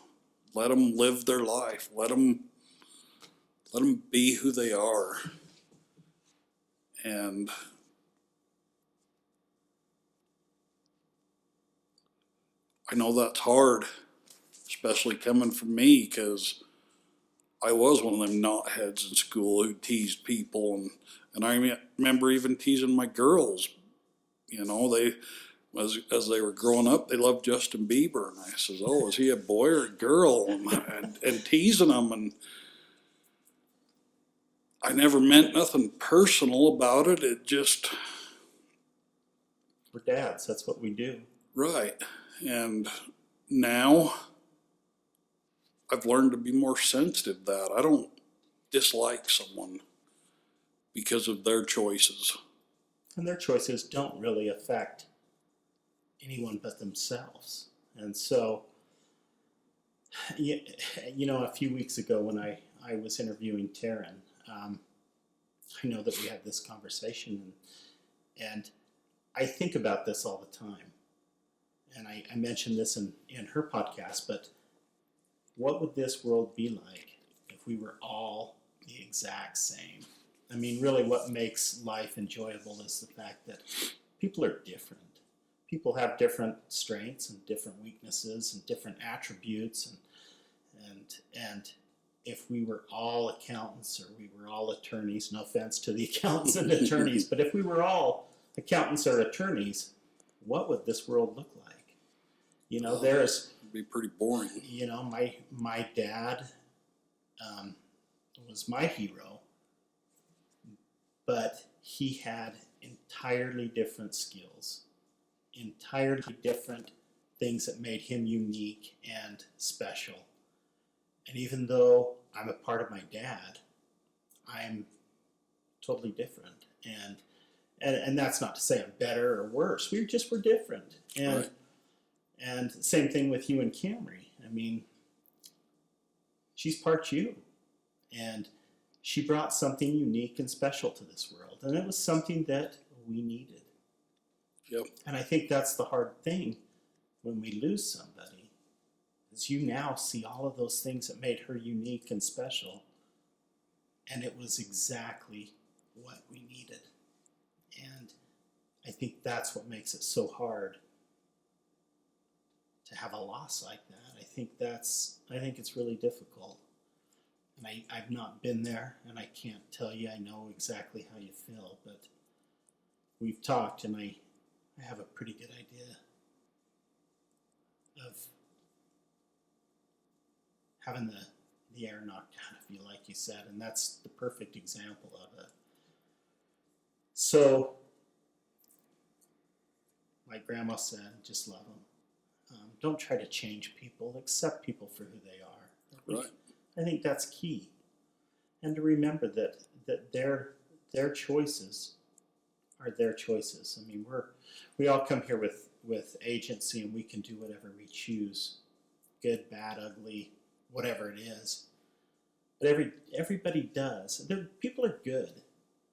Speaker 2: Let them live their life. Let them be who they are. And I know that's hard, especially coming from me, because I was one of them knotheads in school who teased people, and I remember even teasing my girls. You know, as they were growing up, they loved Justin Bieber, and I says, "Oh, is he a boy or a girl?" And teasing them, and I never meant nothing personal about it. It just
Speaker 1: We're dads. That's what we do.
Speaker 2: right. And now I've learned to be more sensitive to that. I don't dislike someone because of their choices.
Speaker 1: And their choices don't really affect anyone but themselves. And so, you know, a few weeks ago when I was interviewing Taryn, I know that we had this conversation, and I think about this all the time. And I mentioned this in her podcast, but what would this world be like if we were all the exact same? I mean, really what makes life enjoyable is the fact that people are different. People have different strengths and different weaknesses and different attributes, and if we were all accountants or we were all attorneys, no offense to the accountants and attorneys, but if we were all accountants or attorneys, what would this world look like? You know, there's...
Speaker 2: It'd be pretty boring.
Speaker 1: You know, my dad was my hero, but he had entirely different skills, entirely different things that made him unique and special. And even though I'm a part of my dad, I'm totally different. And that's not to say I'm better or worse. We're different. And
Speaker 2: Right.
Speaker 1: And same thing with you and Camree. I mean, she's part you. And she brought something unique and special to this world. And it was something that we needed.
Speaker 2: Yep.
Speaker 1: And I think that's the hard thing when we lose somebody, is you now see all of those things that made her unique and special. And it was exactly what we needed. And I think that's what makes it so hard to have a loss like that. I think it's really difficult. And I've not been there, and I can't tell you I know exactly how you feel, but we've talked, and I have a pretty good idea of having the air knocked out of you, like you said, and that's the perfect example of it. So, like Grandma said, just love them. Don't try to change people. Accept people for who they are.
Speaker 2: Right.
Speaker 1: I think that's key. And to remember that their choices are their choices. I mean, we all come here with agency, and we can do whatever we choose, good, bad, ugly, whatever it is. But everybody does. People are good.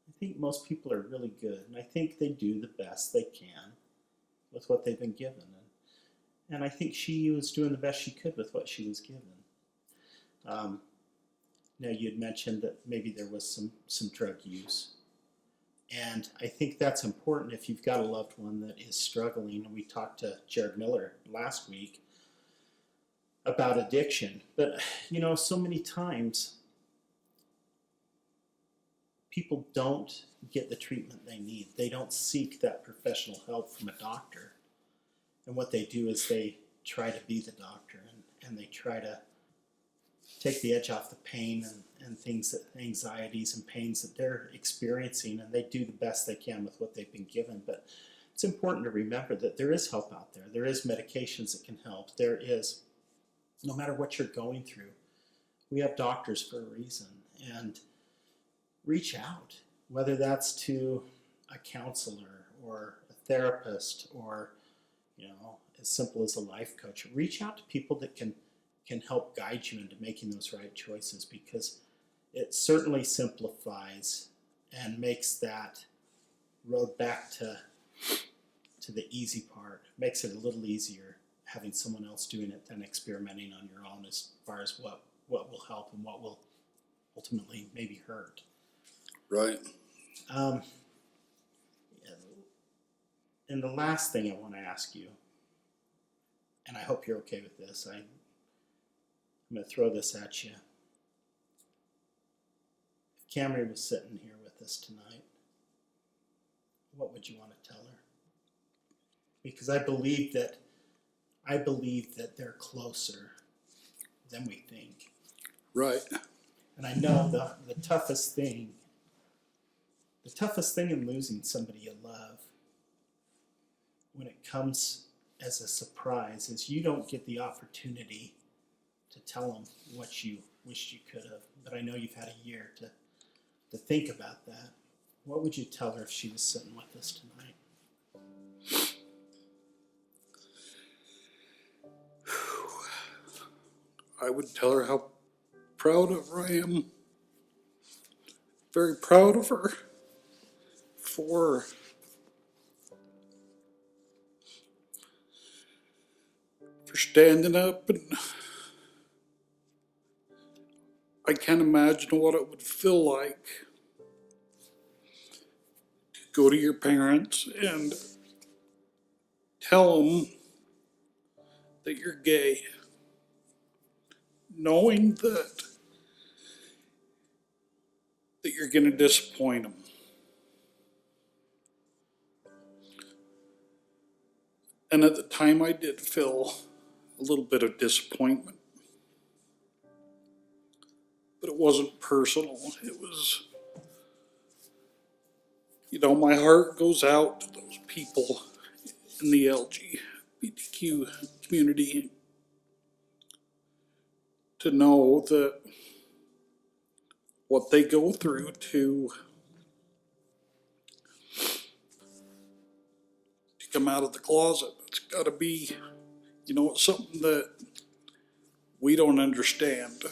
Speaker 1: I think most people are really good, and I think they do the best they can with what they've been given. And I think she was doing the best she could with what she was given. Now, you had mentioned that maybe there was some drug use. And I think that's important if you've got a loved one that is struggling. We talked to Jared Miller last week about addiction. But, you know, so many times people don't get the treatment they need. They don't seek that professional help from a doctor. And what they do is they try to be the doctor, and they try to take the edge off the pain and things, that anxieties and pains that they're experiencing, and they do the best they can with what they've been given. But it's important to remember that there is help out there. There is medications that can help. There is, no matter what you're going through, we have doctors for a reason. And reach out, whether that's to a counselor or a therapist or, you know, as simple as a life coach. Reach out to people that can help guide you into making those right choices, because it certainly simplifies and makes that road back to the easy part. Makes it a little easier having someone else doing it than experimenting on your own as far as what will help and what will ultimately maybe hurt.
Speaker 2: Right.
Speaker 1: And the last thing I want to ask you, and I hope you're okay with this, I'm going to throw this at you. Camree was sitting here with us tonight, what would you want to tell her? Because I believe that they're closer than we think.
Speaker 2: Right.
Speaker 1: And I know the toughest thing in losing somebody you love, when it comes as a surprise, is you don't get the opportunity to tell them what you wished you could have. But I know you've had a year to think about that. What would you tell her if she was sitting with us tonight?
Speaker 2: I would tell her how proud of her I am. Very proud of her for standing up, and I can't imagine what it would feel like to go to your parents and tell them that you're gay, knowing that you're going to disappoint them. And at the time I did feel a little bit of disappointment. But it wasn't personal. It was, my heart goes out to those people in the LGBTQ community to know that what they go through to come out of the closet. It's got to be, it's something that we don't understand.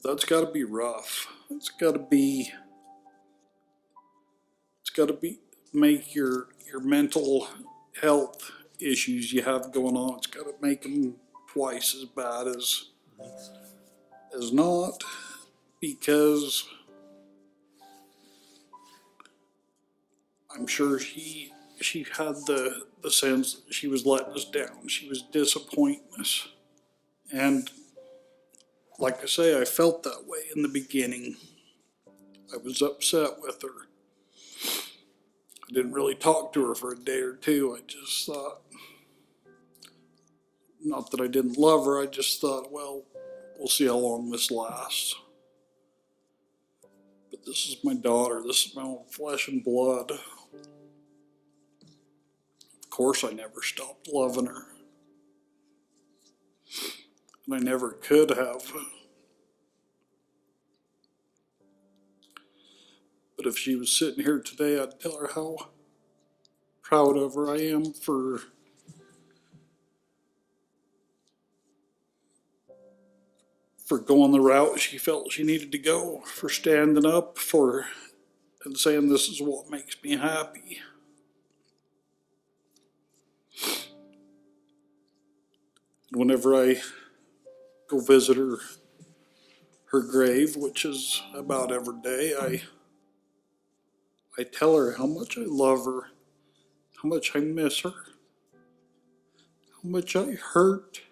Speaker 2: That's got to be rough. It's got to make your mental health issues you have going on, it's got to make them twice as bad as not, because I'm sure she had the sense that she was letting us down. She was disappointing us. And like I say, I felt that way in the beginning. I was upset with her. I didn't really talk to her for a day or two. I just thought, not that I didn't love her, I just thought, well, we'll see how long this lasts. But this is my daughter. This is my own flesh and blood. Of course, I never stopped loving her. And I never could have. But if she was sitting here today, I'd tell her how proud of her I am for going the route she felt she needed to go, for standing up and saying this is what makes me happy. And whenever I go visit her grave, which is about every day, I tell her how much I love her, how much I miss her, how much I hurt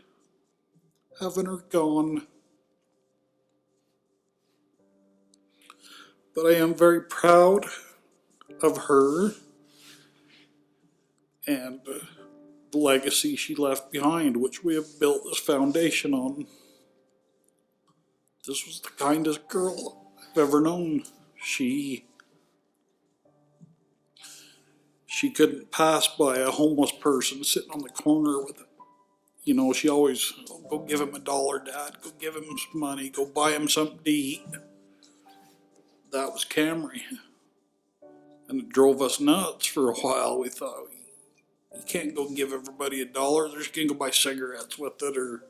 Speaker 2: having her gone. But I am very proud of her and the legacy she left behind, which we have built this foundation on. This was the kindest girl I've ever known. She couldn't pass by a homeless person sitting on the corner with it. She always, go give him $1, Dad. Go give him some money. Go buy him something to eat. That was Camree. And it drove us nuts for a while. We thought, you can't go give everybody $1. They're just going to go buy cigarettes with it or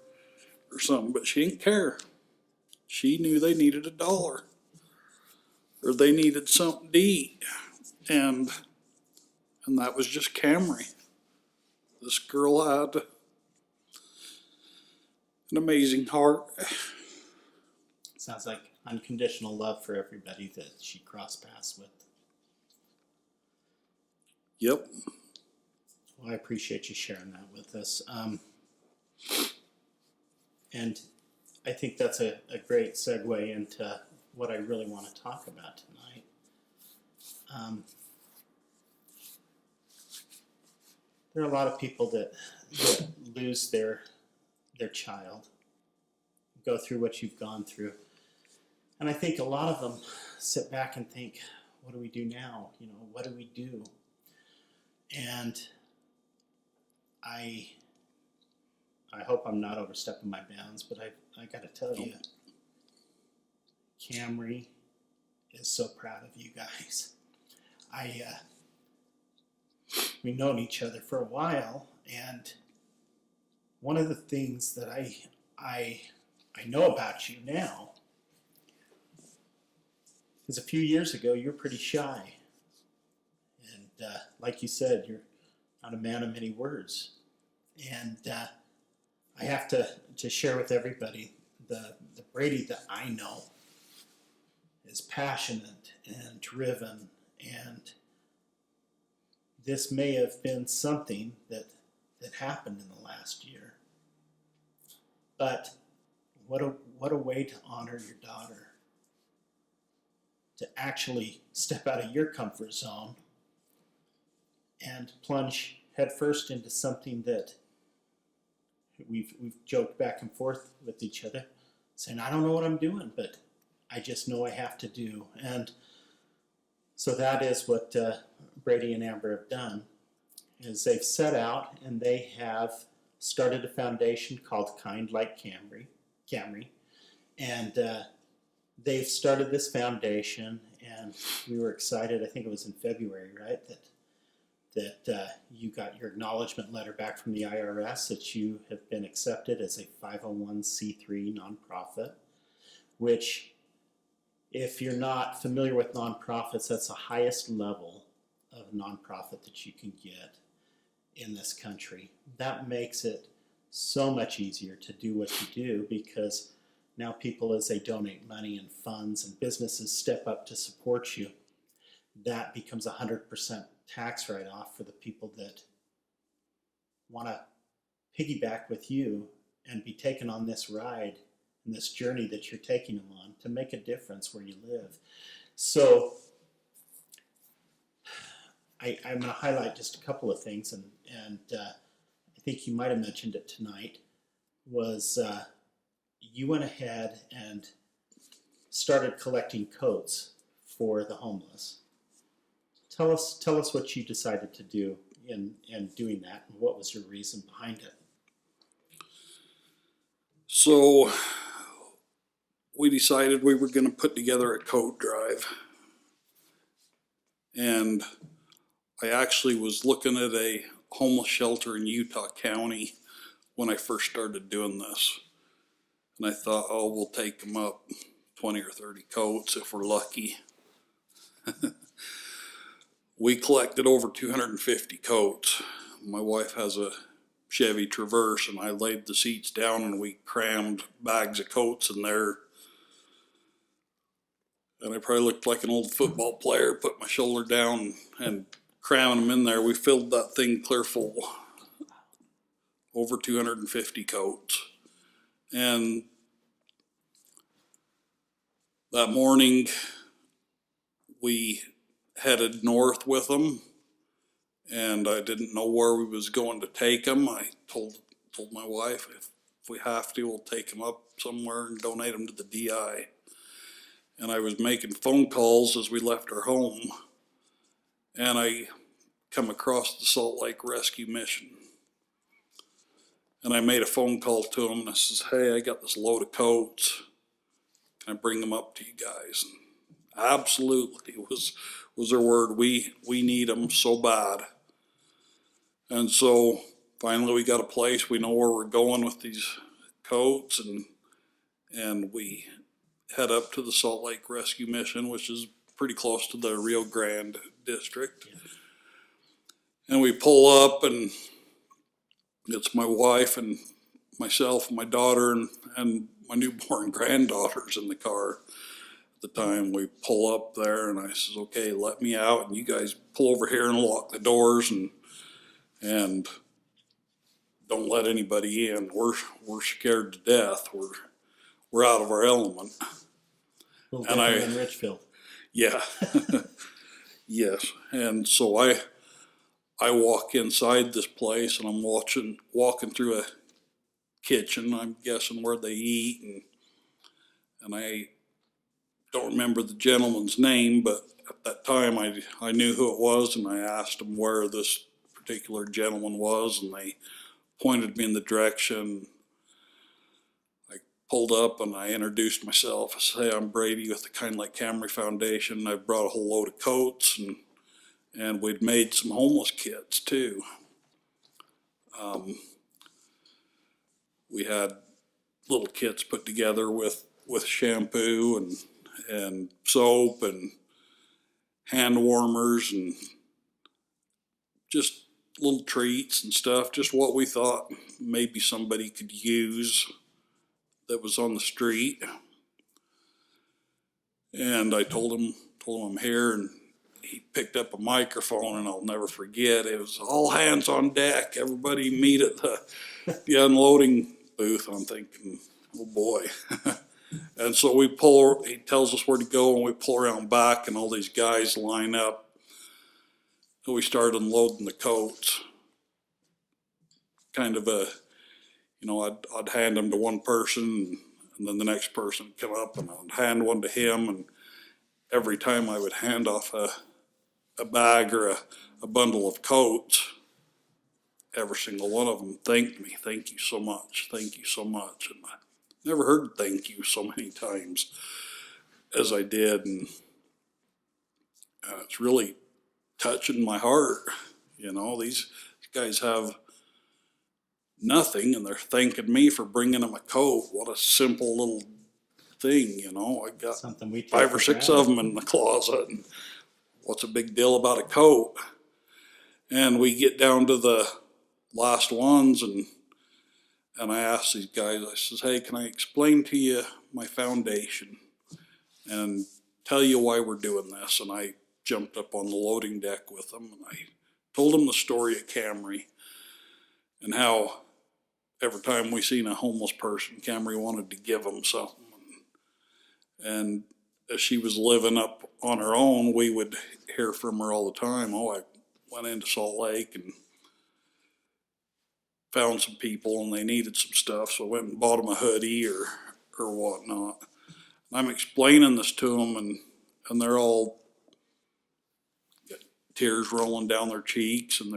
Speaker 2: something. But she didn't care. She knew they needed $1. Or they needed something to eat. And that was just Camree. This girl had an amazing heart.
Speaker 1: Sounds like unconditional love for everybody that she crossed paths with.
Speaker 2: Yep.
Speaker 1: Well, I appreciate you sharing that with us. And I think that's a great segue into what I really want to talk about tonight. There are a lot of people that lose their child, go through what you've gone through. And I think a lot of them sit back and think, what do we do now? You know, what do we do? And I hope I'm not overstepping my bounds, but I got to tell you, Camree is so proud of you guys. We've known each other for a while, and one of the things that I know about you now is a few years ago you were pretty shy, and like you said, you're not a man of many words, and I have to share with everybody the Brady that I know is passionate and driven, and this may have been something that happened in the last year. But what a way to honor your daughter, to actually step out of your comfort zone and plunge headfirst into something that we've joked back and forth with each other, saying, I don't know what I'm doing, but I just know I have to do. And so that is what Brady and Amber have done, is they've set out and they have started a foundation called Kind Like Camry, and they've started this foundation, and we were excited. I think it was in February, right, that you got your acknowledgement letter back from the IRS that you have been accepted as a 501c3 nonprofit, which, if you're not familiar with nonprofits, that's the highest level of nonprofit that you can get in this country. That makes it so much easier to do what you do, because now people, as they donate money and funds and businesses step up to support you, that becomes 100% tax write-off for the people that want to piggyback with you and be taken on this ride and this journey that you're taking them on to make a difference where you live. So I'm going to highlight just a couple of things, and I think you might have mentioned it tonight, was you went ahead and started collecting coats for the homeless. Tell us what you decided to do in doing that, and what was your reason behind it?
Speaker 2: So we decided we were going to put together a coat drive, and I actually was looking at a homeless shelter in Utah County when I first started doing this, and I thought, oh, we'll take them up 20 or 30 coats if we're lucky. We collected over 250 coats. My wife has a Chevy Traverse, and I laid the seats down and we crammed bags of coats in there. And I probably looked like an old football player, put my shoulder down and cramming them in there. We filled that thing clear full. Over 250 coats. And that morning we headed north with them, and I didn't know where we was going to take them. I told my wife, if we have to, we'll take them up somewhere and donate them to the DI. And I was making phone calls as we left our home, and I come across the Salt Lake Rescue Mission. And I made a phone call to them, and I says, hey, I got this load of coats. Can I bring them up to you guys? And absolutely was their word. We need them so bad. And so finally we got a place. We know where we're going with these coats, and we head up to the Salt Lake Rescue Mission, which is pretty close to the Rio Grande district. Yeah. And we pull up, and it's my wife and myself, my daughter, and my newborn granddaughters in the car. At the time, we pull up there, and I says, okay, let me out, and you guys pull over here and lock the doors, and don't let anybody in. We're scared to death. we're out of our element.
Speaker 1: A little
Speaker 2: And
Speaker 1: different than Richfield.
Speaker 2: Yeah, yes. And so I walk inside this place and I'm walking through a kitchen. I'm guessing where they eat, and I don't remember the gentleman's name, but at that time I knew who it was, and I asked him where this particular gentleman was, and they pointed me in the direction. I pulled up and I introduced myself. I said, "Hey, I'm Brady with the Kind Like Camree Foundation. I brought a whole load of coats, and we'd made some homeless kits too. We had little kits put together with shampoo and soap and hand warmers and just little treats and stuff, just what we thought maybe somebody could use that was on the street." And I told him I'm here, and he picked up a microphone, and I'll never forget. It was all hands on deck. Everybody meet at the unloading booth. I'm thinking, oh boy. And so he tells us where to go, and we pull around back, and all these guys line up. So we started unloading the coats. Kind of I'd hand them to one person, and then the next person would come up, and I'd hand one to him. And every time I would hand off a bag or a bundle of coats, every single one of them thanked me. "Thank you so much. Thank you so much." And I never heard thank you so many times as I did. And it's really touching my heart. These guys have nothing, and they're thanking me for bringing them a coat. What a simple little thing, I got
Speaker 1: Something we take
Speaker 2: 5 or
Speaker 1: for
Speaker 2: 6
Speaker 1: granted.
Speaker 2: of them in the closet, and what's a big deal about a coat? And we get down to the last ones, and I asked these guys, I says, "Hey, can I explain to you my foundation and tell you why we're doing this?" And I jumped up on the loading deck with them, and I told them the story at Camree and how every time we seen a homeless person, Camree wanted to give them something. And as she was living up on her own, we would hear from her all the time. "Oh, I went into Salt Lake and found some people, and they needed some stuff, so I went and bought them a hoodie or whatnot." And I'm explaining this to them, and they're all got tears rolling down their cheeks, and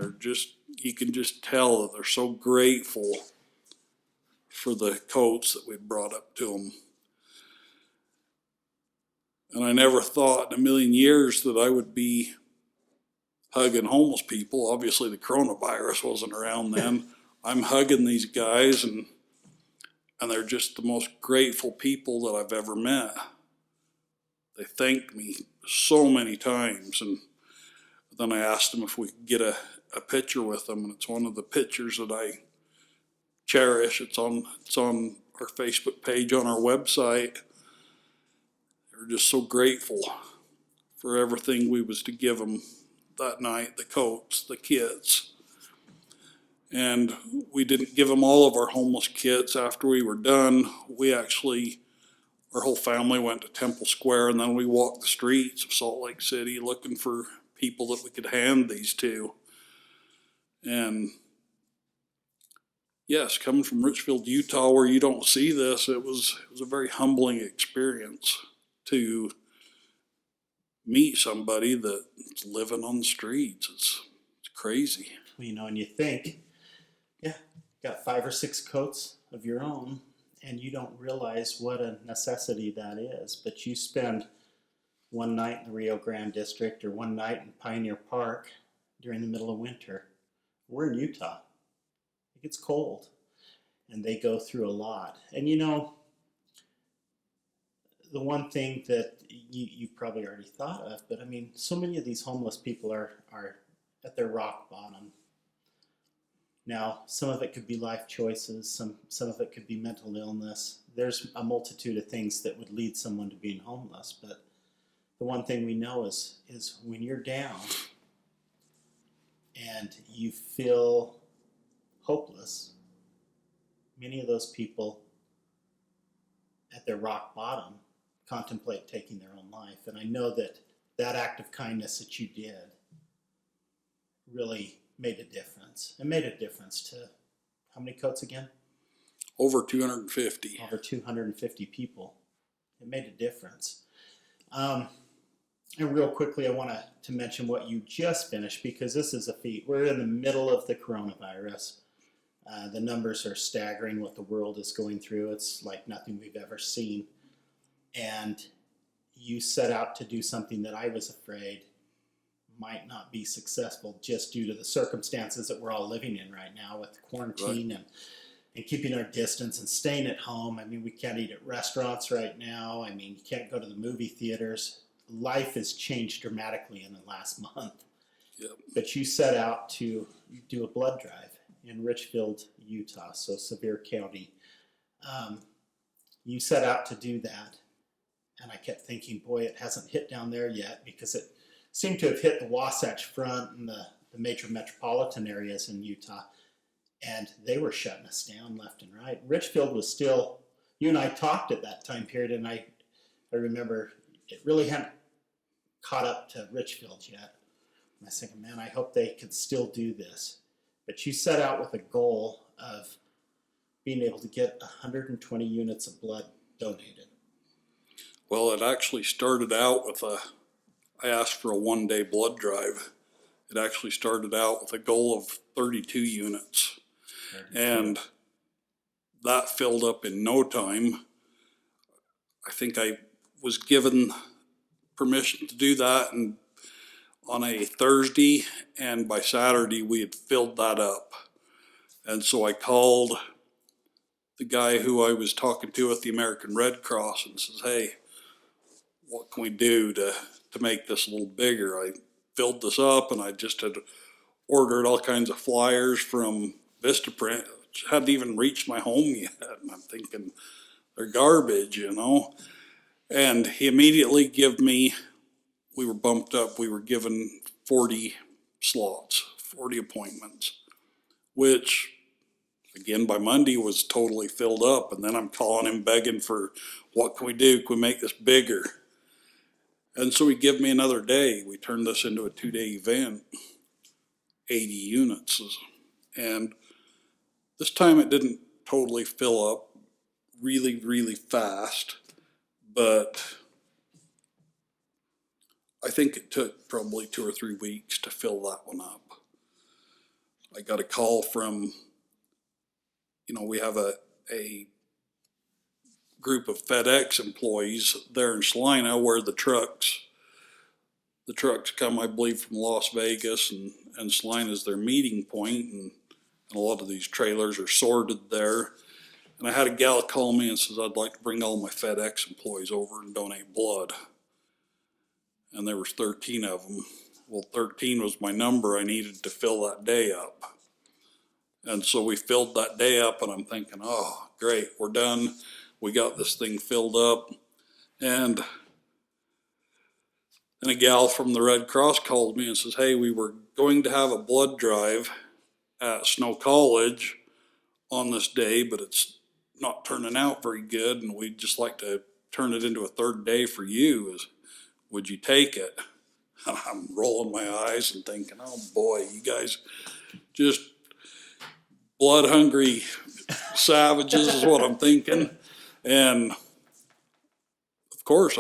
Speaker 2: you can just tell that they're so grateful for the coats that we brought up to them. And I never thought in a million years that I would be hugging homeless people. Obviously, the coronavirus wasn't around then. I'm hugging these guys, and they're just the most grateful people that I've ever met. They thanked me so many times, and then I asked them if we could get a picture with them, and it's one of the pictures that I cherish. It's on our Facebook page on our website. They're just so grateful for everything we was to give them that night, the coats, the kits. And we didn't give them all of our homeless kits after we were done. Our whole family went to Temple Square, and then we walked the streets of Salt Lake City looking for people that we could hand these to. And yes, coming from Richfield, Utah, where you don't see this, it was a very humbling experience to meet somebody that's living on the streets. It's crazy.
Speaker 1: And you think, yeah, you got 5 or 6 coats of your own, and you don't realize what a necessity that is. But you spend one night in the Rio Grande district or one night in Pioneer Park during the middle of winter. We're in Utah. It gets cold, and they go through a lot. And the one thing that you probably already thought of, but I mean, so many of these homeless people are at their rock bottom. Now, some of it could be life choices, some of it could be mental illness. There's a multitude of things that would lead someone to being homeless, but the one thing we know is when you're down and you feel hopeless, many of those people at their rock bottom, contemplate taking their own life. And I know that that act of kindness that you did really made a difference. It made a difference to how many coats again?
Speaker 2: Over 250.
Speaker 1: Over 250 people. It made a difference. And real quickly, I want to mention what you just finished, because this is a feat. We're in the middle of the coronavirus. The numbers are staggering what the world is going through. It's like nothing we've ever seen. And you set out to do something that I was afraid might not be successful, just due to the circumstances that we're all living in right now with quarantine. Right. And keeping our distance and staying at home. I mean, we can't eat at restaurants right now. I mean, you can't go to the movie theaters. Life has changed dramatically in the last month.
Speaker 2: Yep.
Speaker 1: But you set out to do a blood drive in Richfield, Utah, so Sevier County. You set out to do that. And I kept thinking, boy, it hasn't hit down there yet, because it seemed to have hit the Wasatch Front and the major metropolitan areas in Utah. And they were shutting us down left and right. Richfield was still, you and I talked at that time period, and I remember it really hadn't caught up to Richfield yet. And I was thinking, man, I hope they could still do this. But you set out with a goal of being able to get 120 units of blood donated.
Speaker 2: Well, it actually started out with I asked for a one-day blood drive. It actually started out with a goal of 32 units. And that filled up in no time. I think I was given permission to do that on a Thursday, and by Saturday we had filled that up. And so I called the guy who I was talking to at the American Red Cross and says, hey, what can we do to make this a little bigger? I filled this up, and I just had ordered all kinds of flyers from Vistaprint, which hadn't even reached my home yet. And I'm thinking, they're garbage, you know. And he immediately gave me, we were bumped up, we were given 40 slots, 40 appointments, which, again, by Monday was totally filled up. And then I'm calling him begging for, what can we do? Can we make this bigger? And so he gave me another day. We turned this into a 2-day event, 80 units. And this time it didn't totally fill up really, really fast, but I think it took probably 2 or 3 weeks to fill that one up. I got a call from, we have a group of FedEx employees there in Salina where the trucks come, I believe, from Las Vegas, and Salina is their meeting point, and a lot of these trailers are sorted there. And I had a gal call me and says, I'd like to bring all my FedEx employees over and donate blood. And there was 13 of them. Well, 13 was my number I needed to fill that day up. And so we filled that day up, and I'm thinking, oh, great, we're done. We got this thing filled up. And then a gal from the Red Cross called me and says, hey, we were going to have a blood drive at Snow College on this day, but it's not turning out very good, and we'd just like to turn it into a third day for you. Would you take it? And I'm rolling my eyes and thinking, oh boy, you guys just blood-hungry savages is what I'm thinking. And of course,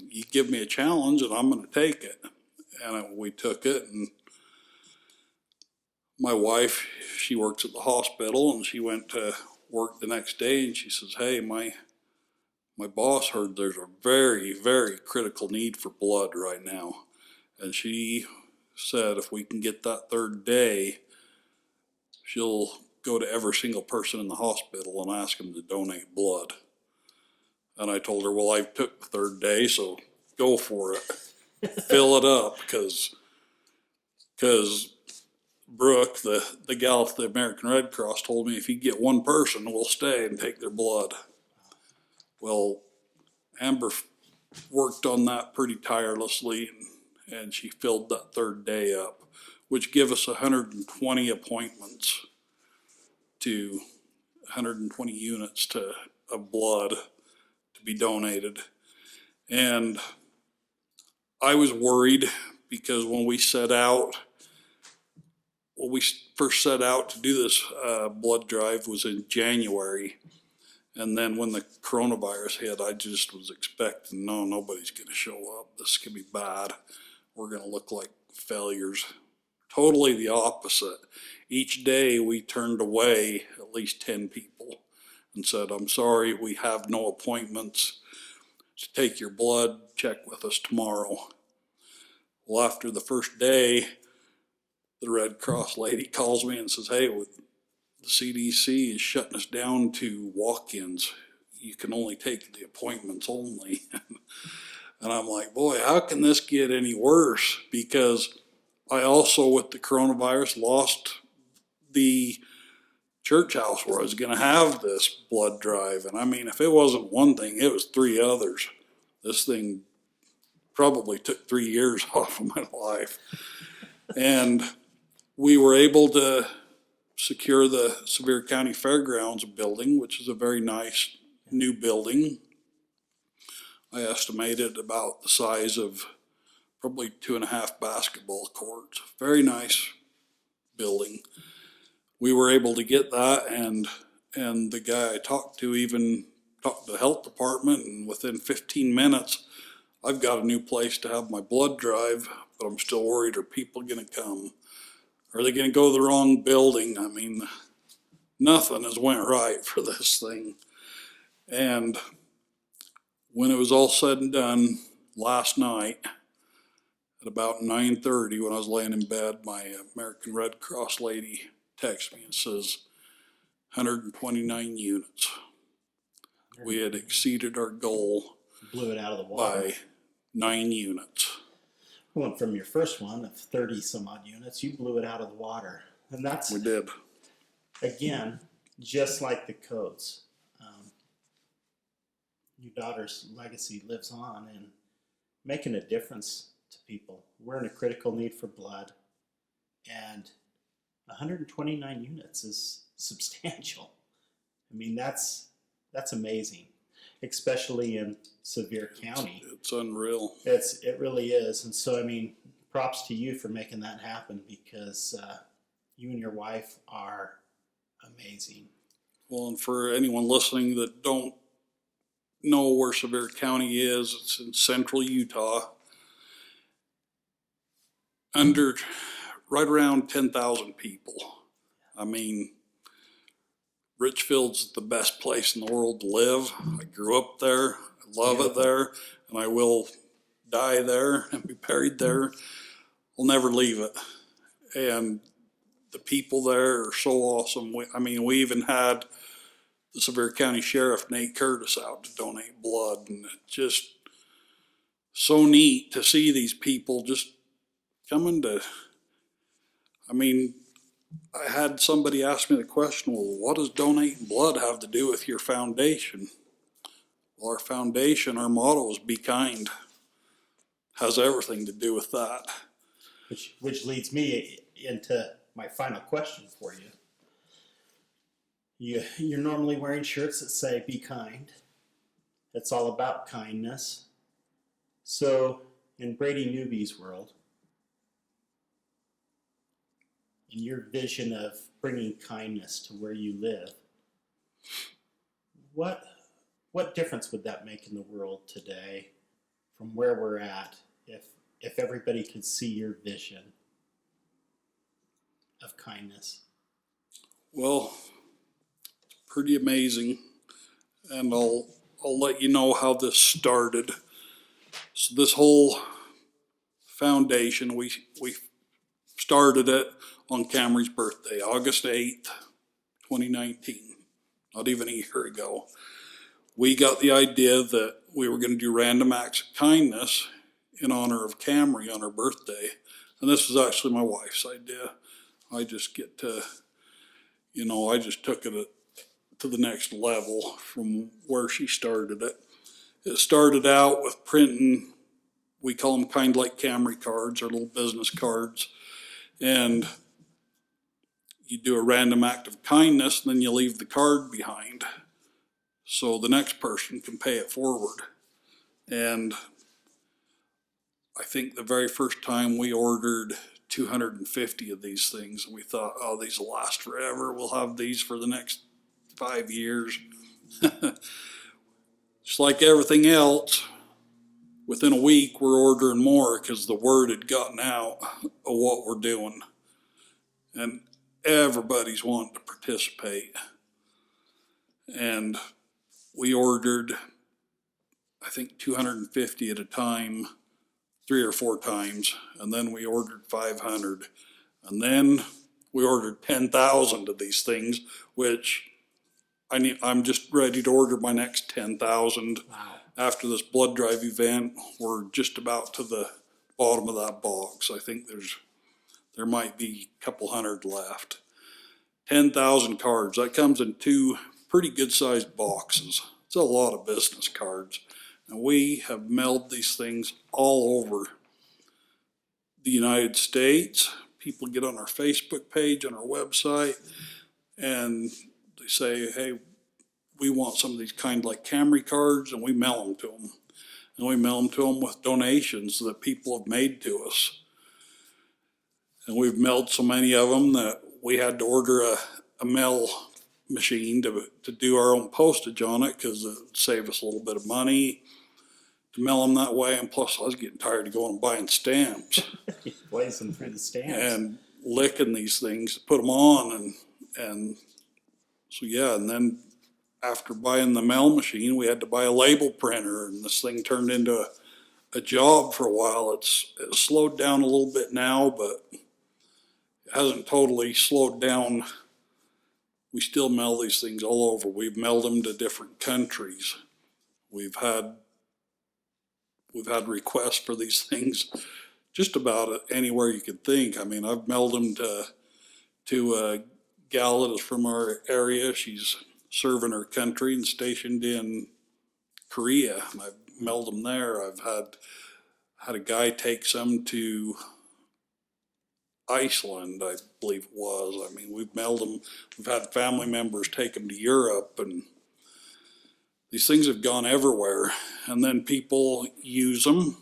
Speaker 2: you give me a challenge and I'm going to take it. And we took it, and my wife, she works at the hospital, and she went to work the next day, and she says, hey, my boss heard there's a very, very critical need for blood right now. And she said if we can get that third day, she'll go to every single person in the hospital and ask them to donate blood. And I told her, well, I took the third day, so go for it. Fill it up, because Brooke, the gal at the American Red Cross, told me if you get one person, we'll stay and take their blood. Well, Amber worked on that pretty tirelessly, and she filled that third day up, which gave us 120 appointments to 120 units of blood to to be donated. And I was worried because when we first set out to do this blood drive was in January. And then when the coronavirus hit, I just was expecting, no, nobody's going to show up. This could be bad. We're going to look like failures. Totally the opposite. Each day we turned away at least 10 people and said, I'm sorry, we have no appointments to take your blood. Check with us tomorrow. Well, after the first day, the Red Cross lady calls me and says, hey, the CDC is shutting us down to walk-ins. You can only take the appointments only. And I'm like, boy, how can this get any worse? Because I also, with the coronavirus, lost the church house where I was going to have this blood drive. And I mean, if it wasn't one thing, it was 3 others. This thing probably took 3 years off of my life. And we were able to secure the Sevier County Fairgrounds building, which is a very nice new building. I estimated about the size of probably 2.5 basketball courts. Very nice building. We were able to get that, and the guy I talked to even talked to the health department, and within 15 minutes, I've got a new place to have my blood drive, but I'm still worried, are people going to come? Are they going to go to the wrong building? I mean, nothing has went right for this thing. And when it was all said and done last night, at about 9:30, when I was laying in bed, my American Red Cross lady texted me and says, 129 units. We had exceeded our goal.
Speaker 1: Blew it out of the water.
Speaker 2: By 9 units.
Speaker 1: Went from your first one of 30 some odd units, you blew it out of the water. And that's,
Speaker 2: we did.
Speaker 1: Again, just like the codes. Your daughter's legacy lives on and making a difference to people. We're in a critical need for blood, and 129 units is substantial. I mean, that's amazing, especially in Sevier County.
Speaker 2: It's unreal.
Speaker 1: It really is. And so, I mean, props to you for making that happen, because you and your wife are amazing.
Speaker 2: Well, and for anyone listening that don't know where Sevier County is, it's in central Utah. Right around 10,000 people. I mean, Richfield's the best place in the world to live. I grew up there. I love it there, and I will die there and be buried there. I'll never leave it. And the people there are so awesome. We even had the Sevier County Sheriff, Nate Curtis, out to donate blood, and it's just so neat to see these people just coming to, I had somebody ask me the question, well, what does donating blood have to do with your foundation? Well, our foundation, our motto is be kind. Has everything to do with that.
Speaker 1: Which leads me into my final question for you. You're normally wearing shirts that say be kind. It's all about kindness. So in Brady Newby's world, in your vision of bringing kindness to where you live, what difference would that make in the world today from where we're at if everybody could see your vision of kindness?
Speaker 2: Well, it's pretty amazing, and I'll let you know how this started. So this whole foundation, we started it on Camrey's birthday, August 8th, 2019, not even a year ago. We got the idea that we were going to do random acts of kindness in honor of Camrey on her birthday. And this was actually my wife's idea. I just get to, I just took it to the next level from where she started it. It started out with printing, we call them kind like Camry cards, or little business cards. And you do a random act of kindness, and then you leave the card behind. so the next person can pay it forward. And I think the very first time we ordered 250 of these things, and we thought, oh, these will last forever. We'll have these for the next 5 years. Just like everything else, within a week we're ordering more because the word had gotten out of what we're doing. And everybody's wanting to participate. And we ordered, I think, 250 at a time, 3 or 4 times, and then we ordered 500, and then we ordered 10,000 of these things, which I'm just ready to order my next 10,000.
Speaker 1: Wow.
Speaker 2: After this blood drive event. We're just about to the bottom of that box. I think there might be a couple hundred left. 10,000 cards. That comes in 2 pretty good sized boxes. It's a lot of business cards. And we have mailed these things all over the United States. People get on our Facebook page, on our website, and they say, hey, we want some of these kind like Camree cards, and we mail them to them. And we mail them to them with donations that people have made to us. And we've mailed so many of them that we had to order a mail machine to do our own postage on it, because it would save us a little bit of money to mail them that way. And plus, I was getting tired of going and buying stamps.
Speaker 1: Blazing through the stamps.
Speaker 2: And licking these things to put them on. And so, yeah, and then after buying the mail machine, we had to buy a label printer, and this thing turned into a job for a while. It's slowed down a little bit now, but it hasn't totally slowed down. We still mail these things all over. We've mailed them to different countries. We've had requests for these things just about anywhere you could think. I mean, I've mailed them to a gal that is from our area. She's serving her country and stationed in Korea. I've mailed them there. I've had a guy take some to Iceland, I believe it was. I mean, we've mailed them. We've had family members take them to Europe, and these things have gone everywhere. And then people use them,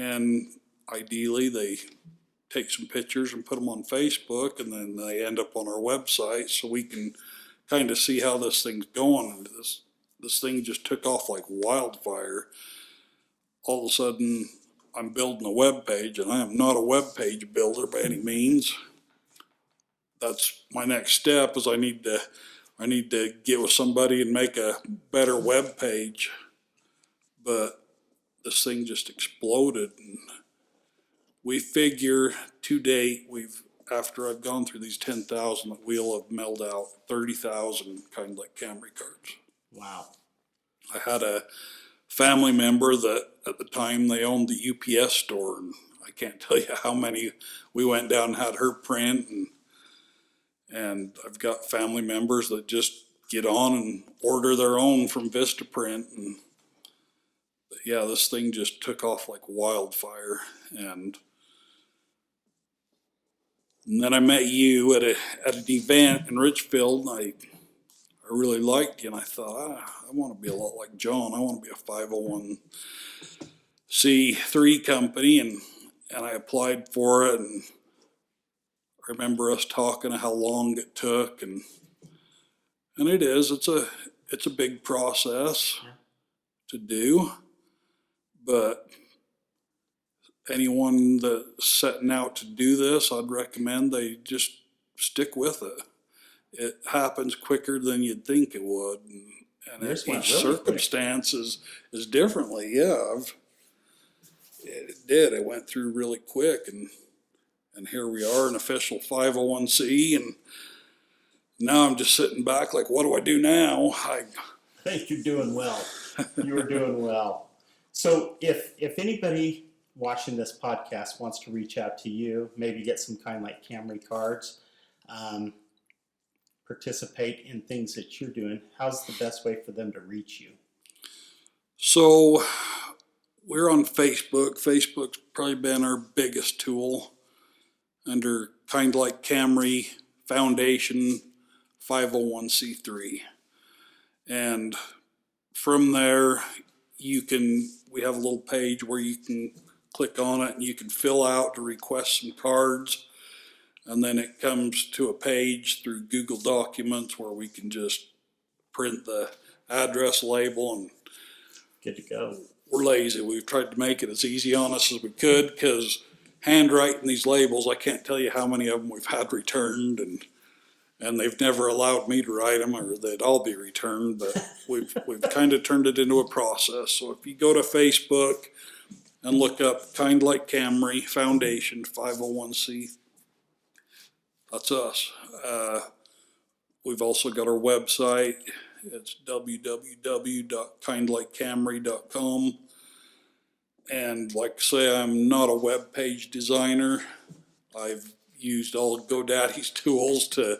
Speaker 2: and ideally they take some pictures and put them on Facebook, and then they end up on our website so we can kind of see how this thing's going. And this thing just took off like wildfire. All of a sudden, I'm building a web page, and I am not a web page builder by any means. That's my next step. Is I need to get with somebody and make a better web page. But this thing just exploded, and we figure to date after I've gone through these 10,000, that we'll have mailed out 30,000 kind of like Camree cards.
Speaker 1: Wow.
Speaker 2: I had a family member that at the time they owned the UPS store, and I can't tell you how many we went down and had her print, and I've got family members that just get on and order their own from Vistaprint. And yeah, this thing just took off like wildfire. And then I met you at an event in Richfield, and I really liked you, and I thought, I want to be a lot like John. I want to be a 501c3 company, and I applied for it, and I remember us talking how long it took, and it's a big process to do, but anyone that's setting out to do this, I'd recommend they just stick with it. It happens quicker than you'd think it would, and each really circumstance is differently. Yeah, it did. It went through really quick, and here we are, an official 501c, and now I'm just sitting back like, what do I do now?
Speaker 1: I think you're doing well. You're doing well. So if anybody watching this podcast wants to reach out to you, maybe get some kind of like Camree cards, participate in things that you're doing, how's the best way for them to reach you?
Speaker 2: So we're on Facebook. Facebook's probably been our biggest tool, under kind of like Camree Foundation 501c3. And from there, we have a little page where you can click on it and you can fill out to request some cards. And then it comes to a page through Google Documents where we can just print the address label, and
Speaker 1: Good to go.
Speaker 2: we're lazy. We've tried to make it as easy on us as we could, because handwriting these labels, I can't tell you how many of them we've had returned, and they've never allowed me to write them, or they'd all be returned, but we've kind of turned it into a process. So if you go to Facebook and look up Kind Like Camree Foundation 501c, that's us. We've also got our website. It's www.kindlikecamree.com. And like I say, I'm not a web page designer. I've used all of GoDaddy's tools to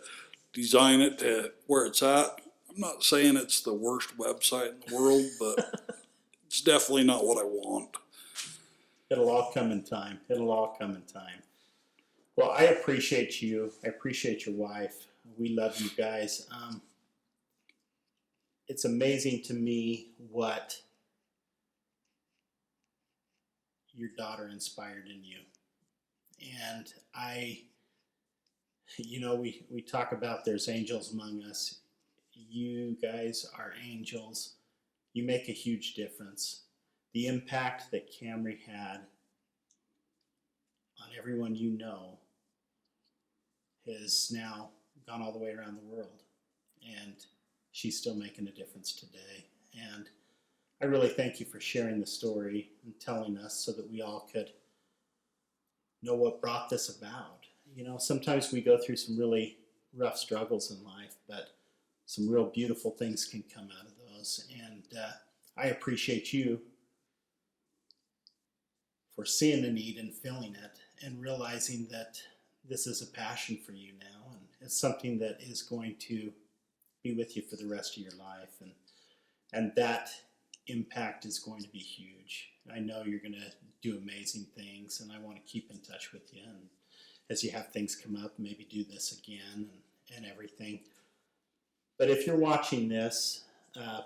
Speaker 2: design it to where it's at. I'm not saying it's the worst website in the world, but it's definitely not what I want.
Speaker 1: It'll all come in time. It'll all come in time. Well, I appreciate you. I appreciate your wife. We love you guys. It's amazing to me what your daughter inspired in you. And we talk about there's angels among us. You guys are angels. You make a huge difference. The impact that Camree had on everyone you know has now gone all the way around the world, and she's still making a difference today. And I really thank you for sharing the story and telling us so that we all could know what brought this about. Sometimes we go through some really rough struggles in life, but some real beautiful things can come out of those. And I appreciate you for seeing the need and feeling it and realizing that this is a passion for you now, and it's something that is going to be with you for the rest of your life, and that impact is going to be huge. I know you're going to do amazing things, and I want to keep in touch with you, and as you have things come up, maybe do this again and everything. But if you're watching this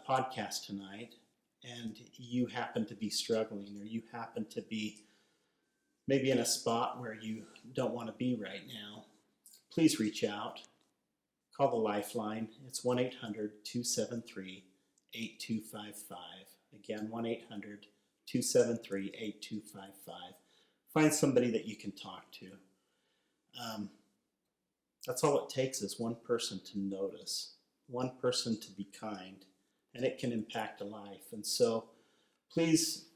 Speaker 1: podcast tonight and you happen to be struggling, or you happen to be maybe in a spot where you don't want to be right now, please reach out. Call the Lifeline. It's 1-800-273-8255. Again, 1-800-273-8255. Find somebody that you can talk to. That's all it takes, is one person to notice, one person to be kind, and it can impact a life. And so please,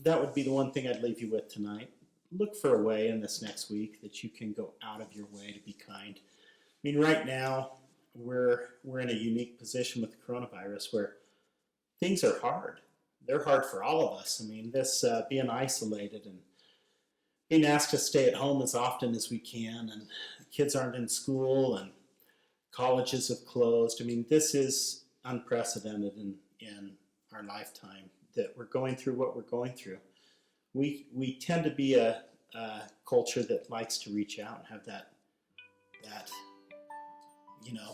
Speaker 1: that would be the one thing I'd leave you with tonight. Look for a way in this next week that you can go out of your way to be kind. I mean, right now, we're in a unique position with the coronavirus where things are hard. They're hard for all of us. I mean, this being isolated and being asked to stay at home as often as we can, and kids aren't in school, and colleges have closed. I mean, this is unprecedented in our lifetime, that we're going through what we're going through. We tend to be a culture that likes to reach out and have that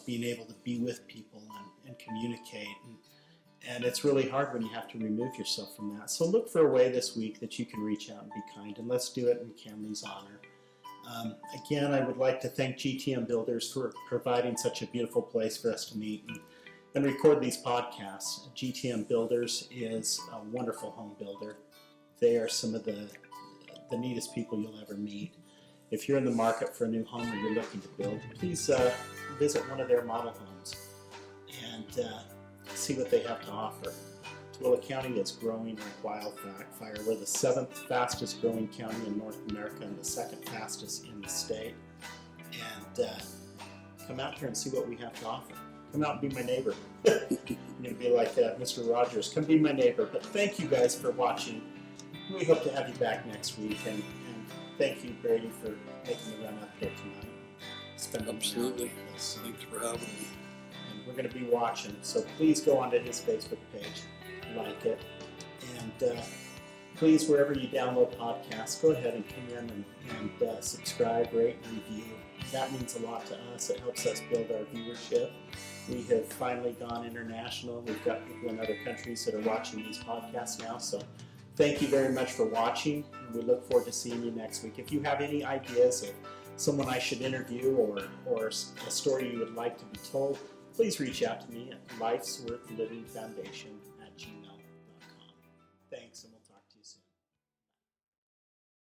Speaker 1: being able to be with people and communicate, and it's really hard when you have to remove yourself from that. So look for a way this week that you can reach out and be kind, and let's do it in Camree's honor. Again, I would like to thank GTM Builders for providing such a beautiful place for us to meet and record these podcasts. GTM Builders is a wonderful home builder. They are some of the neatest people you'll ever meet. If you're in the market for a new home, or you're looking to build, please visit one of their model homes and see what they have to offer. Tooele County is growing like wildfire. We're the 7th fastest growing county in North America and the 2nd fastest in the state. And come out here and see what we have to offer. Come out and be my neighbor. You're going to be like Mr. Rogers. Come be my neighbor. But thank you guys for watching. We hope to have you back next week. And thank you, Brady, for making the run up here tonight.
Speaker 2: Absolutely. Thanks for having me.
Speaker 1: And we're going to be watching. So please go onto his Facebook page, like it. And please, wherever you download podcasts, go ahead and come in and subscribe, rate, and review. That means a lot to us. It helps us build our viewership. We have finally gone international. We've got people in other countries that are watching these podcasts now. So thank you very much for watching, and we look forward to seeing you next week. If you have any ideas of someone I should interview or a story you would like to be told, please reach out to me at lifesworthlivingfoundation@gmail.com. Thanks, and we'll talk to you soon.